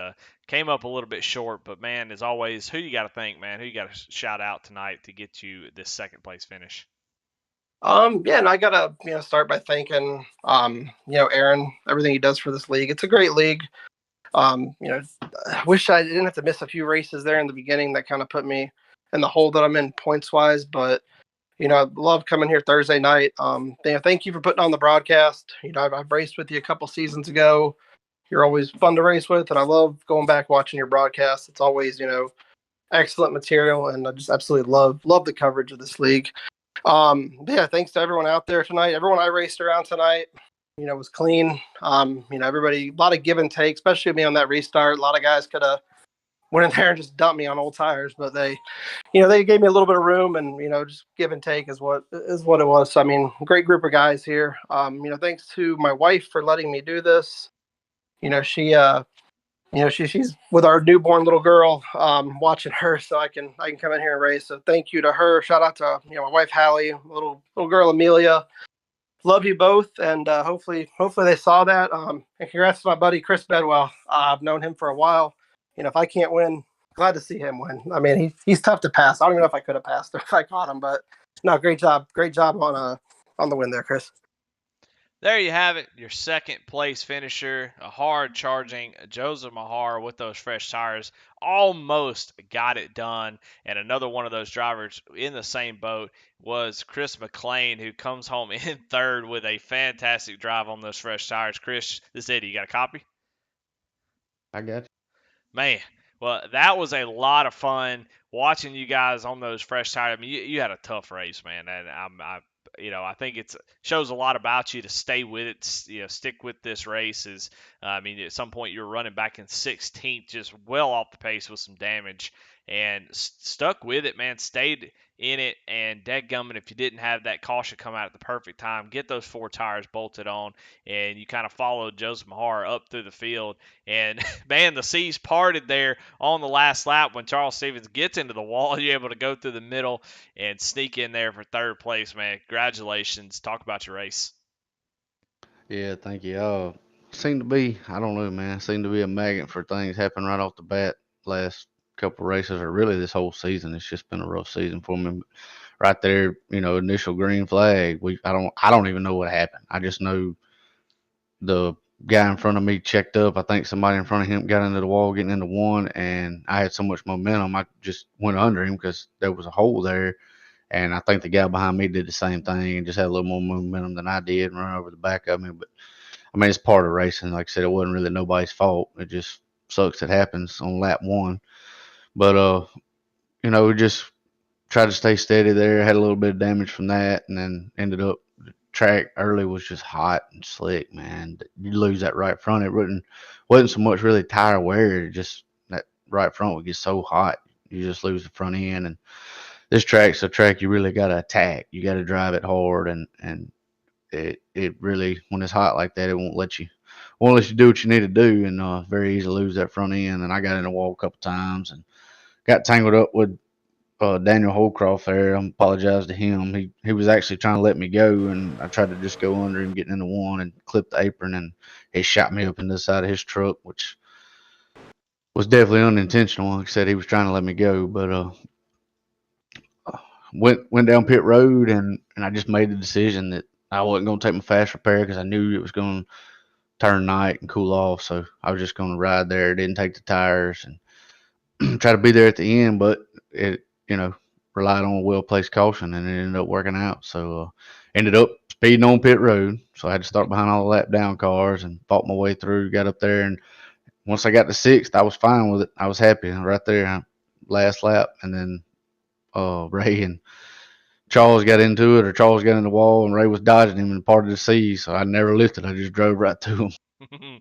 Speaker 1: came up a little bit short. But man, as always, who you got to thank, man? Who you got to shout out tonight to get you this second place finish?
Speaker 3: Yeah, and I gotta start by thanking Aaron, everything he does for this league. It's a great league. I wish I didn't have to miss a few races there in the beginning that kind of put me in the hole that I'm in points wise, but I love coming here Thursday night. Thank you for putting on the broadcast. I've raced with you a couple seasons ago. You're always fun to race with, and I love going back watching your broadcast. It's always excellent material, and I just absolutely love the coverage of this league. Thanks to everyone out there tonight. Everyone I raced around tonight, was clean. Everybody, a lot of give and take, especially me on that restart. A lot of guys could have went in there and just dumped me on old tires, but they gave me a little bit of room, and just give and take is what it was. So I mean, great group of guys here. Thanks to my wife for letting me do this. She's with our newborn little girl, watching her, so I can come in here and race. So thank you to her. Shout out to my wife Hallie, little girl Amelia. Love you both, and hopefully they saw that. And congrats to my buddy Chris Bedwell. I've known him for a while. If I can't win, glad to see him win. I mean, he's tough to pass. I don't even know if I could have passed if I caught him, but no, great job on the win there, Chris.
Speaker 1: There you have it, your second place finisher, a hard charging Joseph Mahar with those fresh tires. Almost got it done. And another one of those drivers in the same boat was Chris McLean, who comes home in third with a fantastic drive on those fresh tires. Chris, this is Eddie. You got a copy?
Speaker 4: I got you.
Speaker 1: Man, well, that was a lot of fun watching you guys on those fresh tires. I mean, you had a tough race, man, and I think it shows a lot about you to stay with it, stick with this race. I mean, at some point you were running back in 16th, just well off the pace with some damage, and stuck with it, man. Stayed in it, and dadgummit, if you didn't have that caution come out at the perfect time, get those four tires bolted on, and you kind of followed Joseph Mahar up through the field. And man, the seas parted there on the last lap when Charles Stevens gets into the wall. You're able to go through the middle and sneak in there for third place, man. Congratulations. Talk about your race.
Speaker 4: Yeah, thank you. Seem to be, I don't know, man. Seem to be a magnet for things happening right off the bat. Last couple races, or really this whole season, it's just been a rough season for me. Right there, initial green flag. I don't even know what happened. I just know the guy in front of me checked up. I think somebody in front of him got into the wall, getting into one, and I had so much momentum, I just went under him because there was a hole there. And I think the guy behind me did the same thing and just had a little more momentum than I did and run over the back of me. But I mean, it's part of racing. Like I said, it wasn't really nobody's fault. It just sucks. It happens on lap one. But we just tried to stay steady there. Had a little bit of damage from that, and then ended up the track early was just hot and slick, man. You lose that right front. It wasn't so much really tire wear. Just that right front would get so hot, you just lose the front end. And this track's a track you really got to attack. You got to drive it hard, and it really, when it's hot like that, it won't let you do what you need to do, and very easy to lose that front end. And I got in the wall a couple times and got tangled up with Daniel Holcroft there. I apologize to him. He was actually trying to let me go, and I tried to just go under him, getting into one, and clip the apron, and he shot me up into the side of his truck, which was definitely unintentional. Like I said, he was trying to let me go, but went down pit road, and I just made the decision that I wasn't going to take my fast repair because I knew it was going to turn night and cool off. So I was just going to ride there. Didn't take the tires and try to be there at the end, but it relied on a well-placed caution, and it ended up working out. So ended up speeding on pit road. So I had to start behind all the lap down cars and fought my way through, got up there. And once I got to sixth, I was fine with it. I was happy right there. last lap, and then Ray and Charles got into it, or Charles got in the wall, and Ray was dodging him and parted the seas. So I never lifted. I just drove right to him.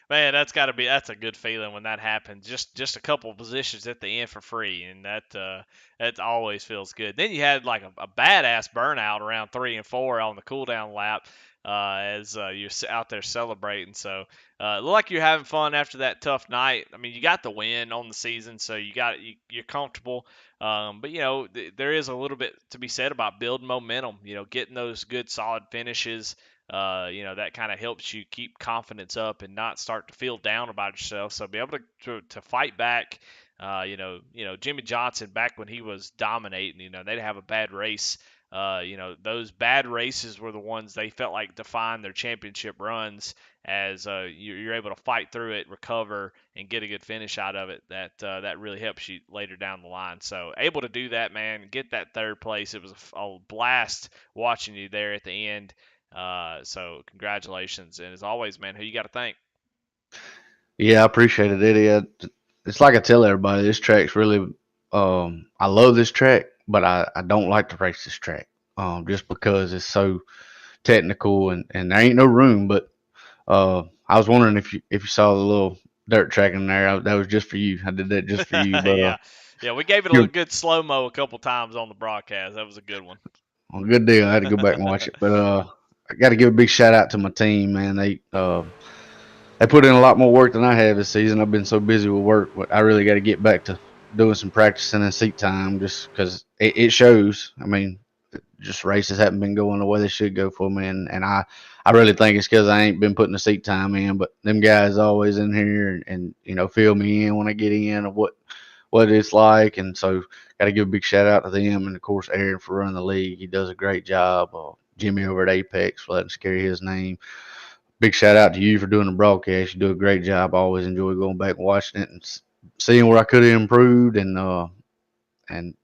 Speaker 1: Man, that's a good feeling when that happens. Just a couple of positions at the end for free, and that always feels good. Then you had like a badass burnout around 3 and 4 on the cool down lap as you're out there celebrating. So it looked like you're having fun after that tough night. I mean, you got the win on the season, so you're comfortable. But there is a little bit to be said about building momentum. Getting those good solid finishes. That kind of helps you keep confidence up and not start to feel down about yourself. So be able to fight back. Jimmy Johnson back when he was dominating, they'd have a bad race. Those bad races were the ones they felt like defined their championship runs. As you're able to fight through it, recover, and get a good finish out of it, that really helps you later down the line. So able to do that, man, get that third place. It was a blast watching you there at the end. So congratulations, and as always, man, who you got to thank?
Speaker 4: Yeah, I appreciate it, Eddie. It's like I tell everybody, this track's really. I love this track, but I don't like to race this track. Just because it's so technical and there ain't no room. But I was wondering if you saw the little dirt track in there. That was just for you. I did that just for you. But
Speaker 1: yeah, we gave it a
Speaker 4: good,
Speaker 1: good slow mo a couple times on the broadcast. That was a good one.
Speaker 4: well, good deal. I had to go back and watch it. But I got to give a big shout out to my team, man. They put in a lot more work than I have this season. I've been so busy with work, but I really got to get back to doing some practicing and seat time just because it shows. I mean, just races haven't been going the way they should go for me, and I really think it's because I ain't been putting the seat time in. But them guys always in here and fill me in when I get in of what it's like, and so got to give a big shout out to them, and of course Aaron for running the league. He does a great job. Jimmy over at Apex for letting us carry his name. Big shout out to you for doing the broadcast. You do a great job. I always enjoy going back and watching it and seeing where I could have improved and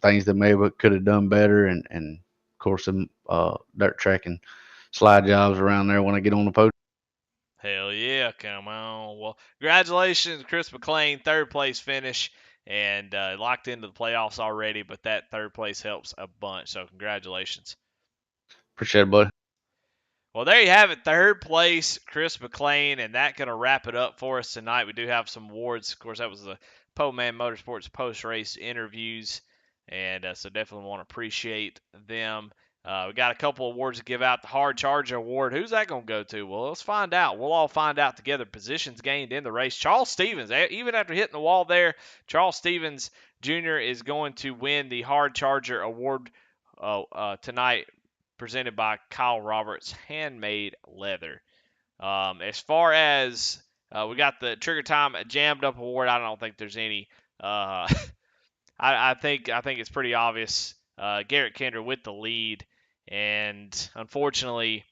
Speaker 4: things that maybe could have done better. And of course, some dirt track and slide jobs around there when I get on the podium.
Speaker 1: Hell yeah, come on. Well, congratulations, Chris McLean, third place finish, and locked into the playoffs already, but that third place helps a bunch, so congratulations.
Speaker 4: Appreciate it, buddy.
Speaker 1: Well, there you have it. Third place, Chris McLean, and that going to wrap it up for us tonight. We do have some awards. Of course, that was the Po-Man Motorsports post-race interviews, and so definitely want to appreciate them. We got a couple awards to give out. The Hard Charger Award. Who's that going to go to? Well, let's find out. We'll all find out together. Positions gained in the race. Charles Stevens, even after hitting the wall there, Charles Stevens Jr. is going to win the Hard Charger Award tonight, presented by Kyle Roberts Handmade Leather. As far as we got the Trigger Time Jammed Up Award, I don't think there's any. I think it's pretty obvious. Garrett Kendra with the lead, and unfortunately,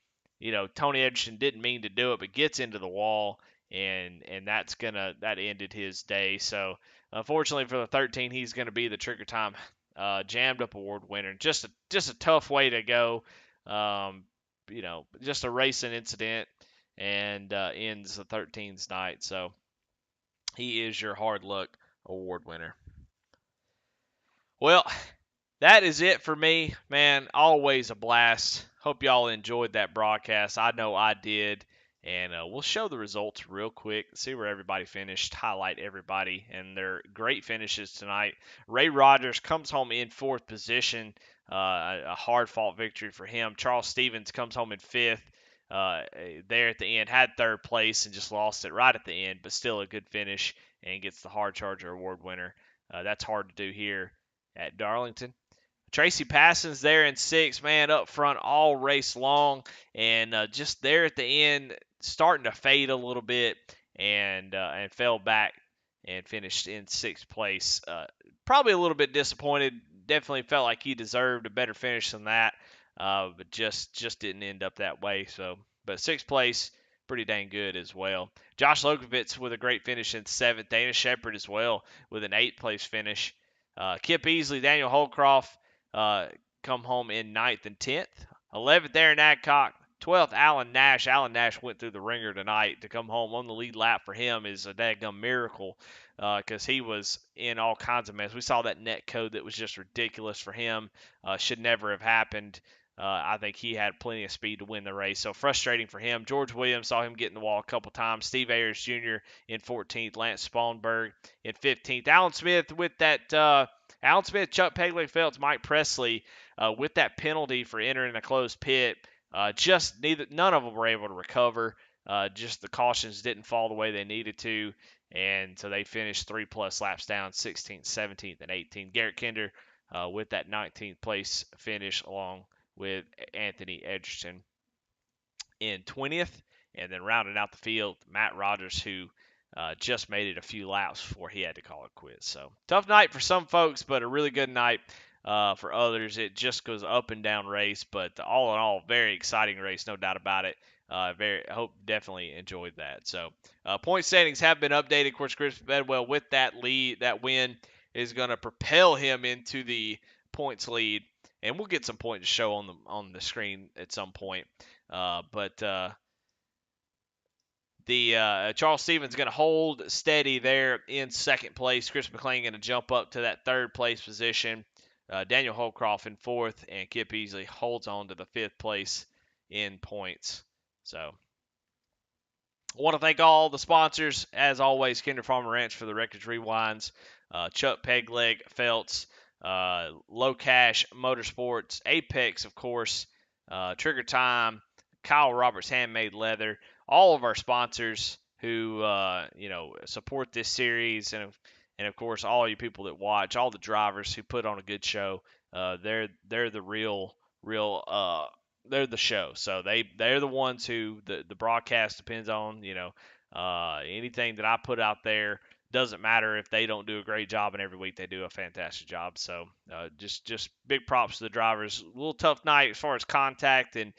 Speaker 1: Tony Edgerton didn't mean to do it, but gets into the wall, and that ended his day. So unfortunately for the 13, he's gonna be the Trigger Time Jammed Up Award winner. Just a tough way to go. Just a racing incident, and ends the 13's night. So he is your hard luck award winner. Well, that is it for me, man. Always a blast. Hope y'all enjoyed that broadcast. I know I did. And we'll show the results real quick, see where everybody finished, highlight everybody and their great finishes tonight. Ray Rogers comes home in fourth position, a hard-fought victory for him. Charles Stevens comes home in fifth there at the end, had third place and just lost it right at the end, but still a good finish and gets the Hard Charger Award winner. That's hard to do here at Darlington. Tracy Passon's there in sixth, man, up front all race long, and just there at the end, starting to fade a little bit, and fell back and finished in sixth place. Probably a little bit disappointed. Definitely felt like he deserved a better finish than that, but just didn't end up that way. So, but sixth place, pretty dang good as well. Josh Lokovitz with a great finish in seventh. Dana Shepard as well with an eighth place finish. Kip Easley, Daniel Holcroft come home in ninth and 10th. 11th, Aaron Adcock. 12th, Alan Nash. Alan Nash went through the ringer tonight. To come home on the lead lap for him is a daggum miracle because he was in all kinds of mess. We saw that net code that was just ridiculous for him. Should never have happened. I think he had plenty of speed to win the race, so frustrating for him. George Williams saw him get in the wall a couple times. Steve Ayers Jr. in 14th. Lance Spawnberg in 15th. Alan Smith with that. Alan Smith, Chuck Pegleg Phelps, Mike Presley with that penalty for entering a closed pit. None of them were able to recover. Just the cautions didn't fall the way they needed to, and so they finished 3+ laps down, 16th, 17th, and 18th. Garrett Kinder with that 19th place finish along with Anthony Edgerton in 20th, and then rounding out the field, Matt Rogers, who just made it a few laps before he had to call it quits. So tough night for some folks, but a really good night for others. It just goes up and down race, but all in all, very exciting race, no doubt about it. I hope definitely enjoyed that. So point standings have been updated. Of course, Chris Bedwell with that win is going to propel him into the points lead, and we'll get some points to show on the screen at some point. But Charles Stevens going to hold steady there in second place. Chris McLean going to jump up to that third place position. Daniel Holcroft in fourth, and Kip Easley holds on to the fifth place in points. So I want to thank all the sponsors, as always, Kinder Farmer Ranch for the Wreckage Rewinds, Chuck Pegleg Felts, Low Cash Motorsports, Apex, of course, Trigger Time, Kyle Roberts Handmade Leather, all of our sponsors who support this series, and of course all you people that watch, all the drivers who put on a good show. They're the real they're the show. So they're the ones who the broadcast depends on. Anything that I put out there, doesn't matter if they don't do a great job, and every week they do a fantastic job. So just big props to the drivers. A little tough night as far as contact, and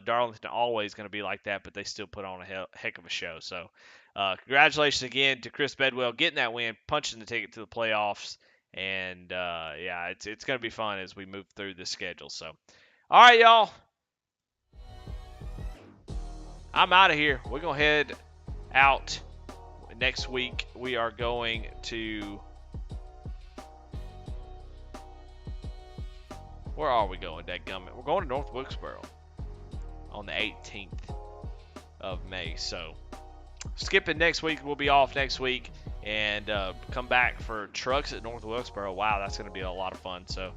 Speaker 1: Darlington always going to be like that, but they still put on a heck of a show. So congratulations again to Chris Bedwell getting that win, punching the ticket to the playoffs, and it's going to be fun as we move through the schedule. So all right, y'all. I'm out of here. We're going to head out. Next week, we are going to... Where are we going, dadgummit? We're going to North Wilkesboro on the 18th of May. So, skipping next week. We'll be off next week and come back for Trucks at North Wilkesboro. Wow, that's going to be a lot of fun. So,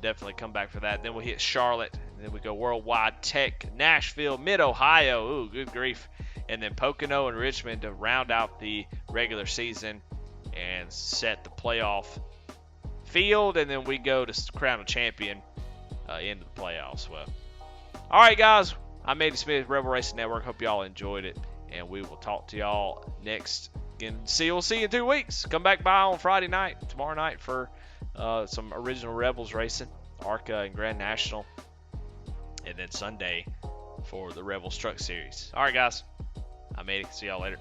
Speaker 1: definitely come back for that. Then we'll hit Charlotte. And then we go Worldwide Tech, Nashville, Mid-Ohio. Ooh, good grief. And then Pocono and Richmond to round out the regular season and set the playoff field. And then we go to crown a champion into the playoffs. Well, all right, guys. I'm Eddie Smith, Rebel Racing Network. Hope y'all enjoyed it. And we will talk to y'all next. Again, we'll see you in 2 weeks. Come back by on Friday night, tomorrow night, for some original Rebels racing, ARCA and Grand National. And then Sunday for the Rebels Truck Series. All right, guys. I'm Eddie. See y'all later.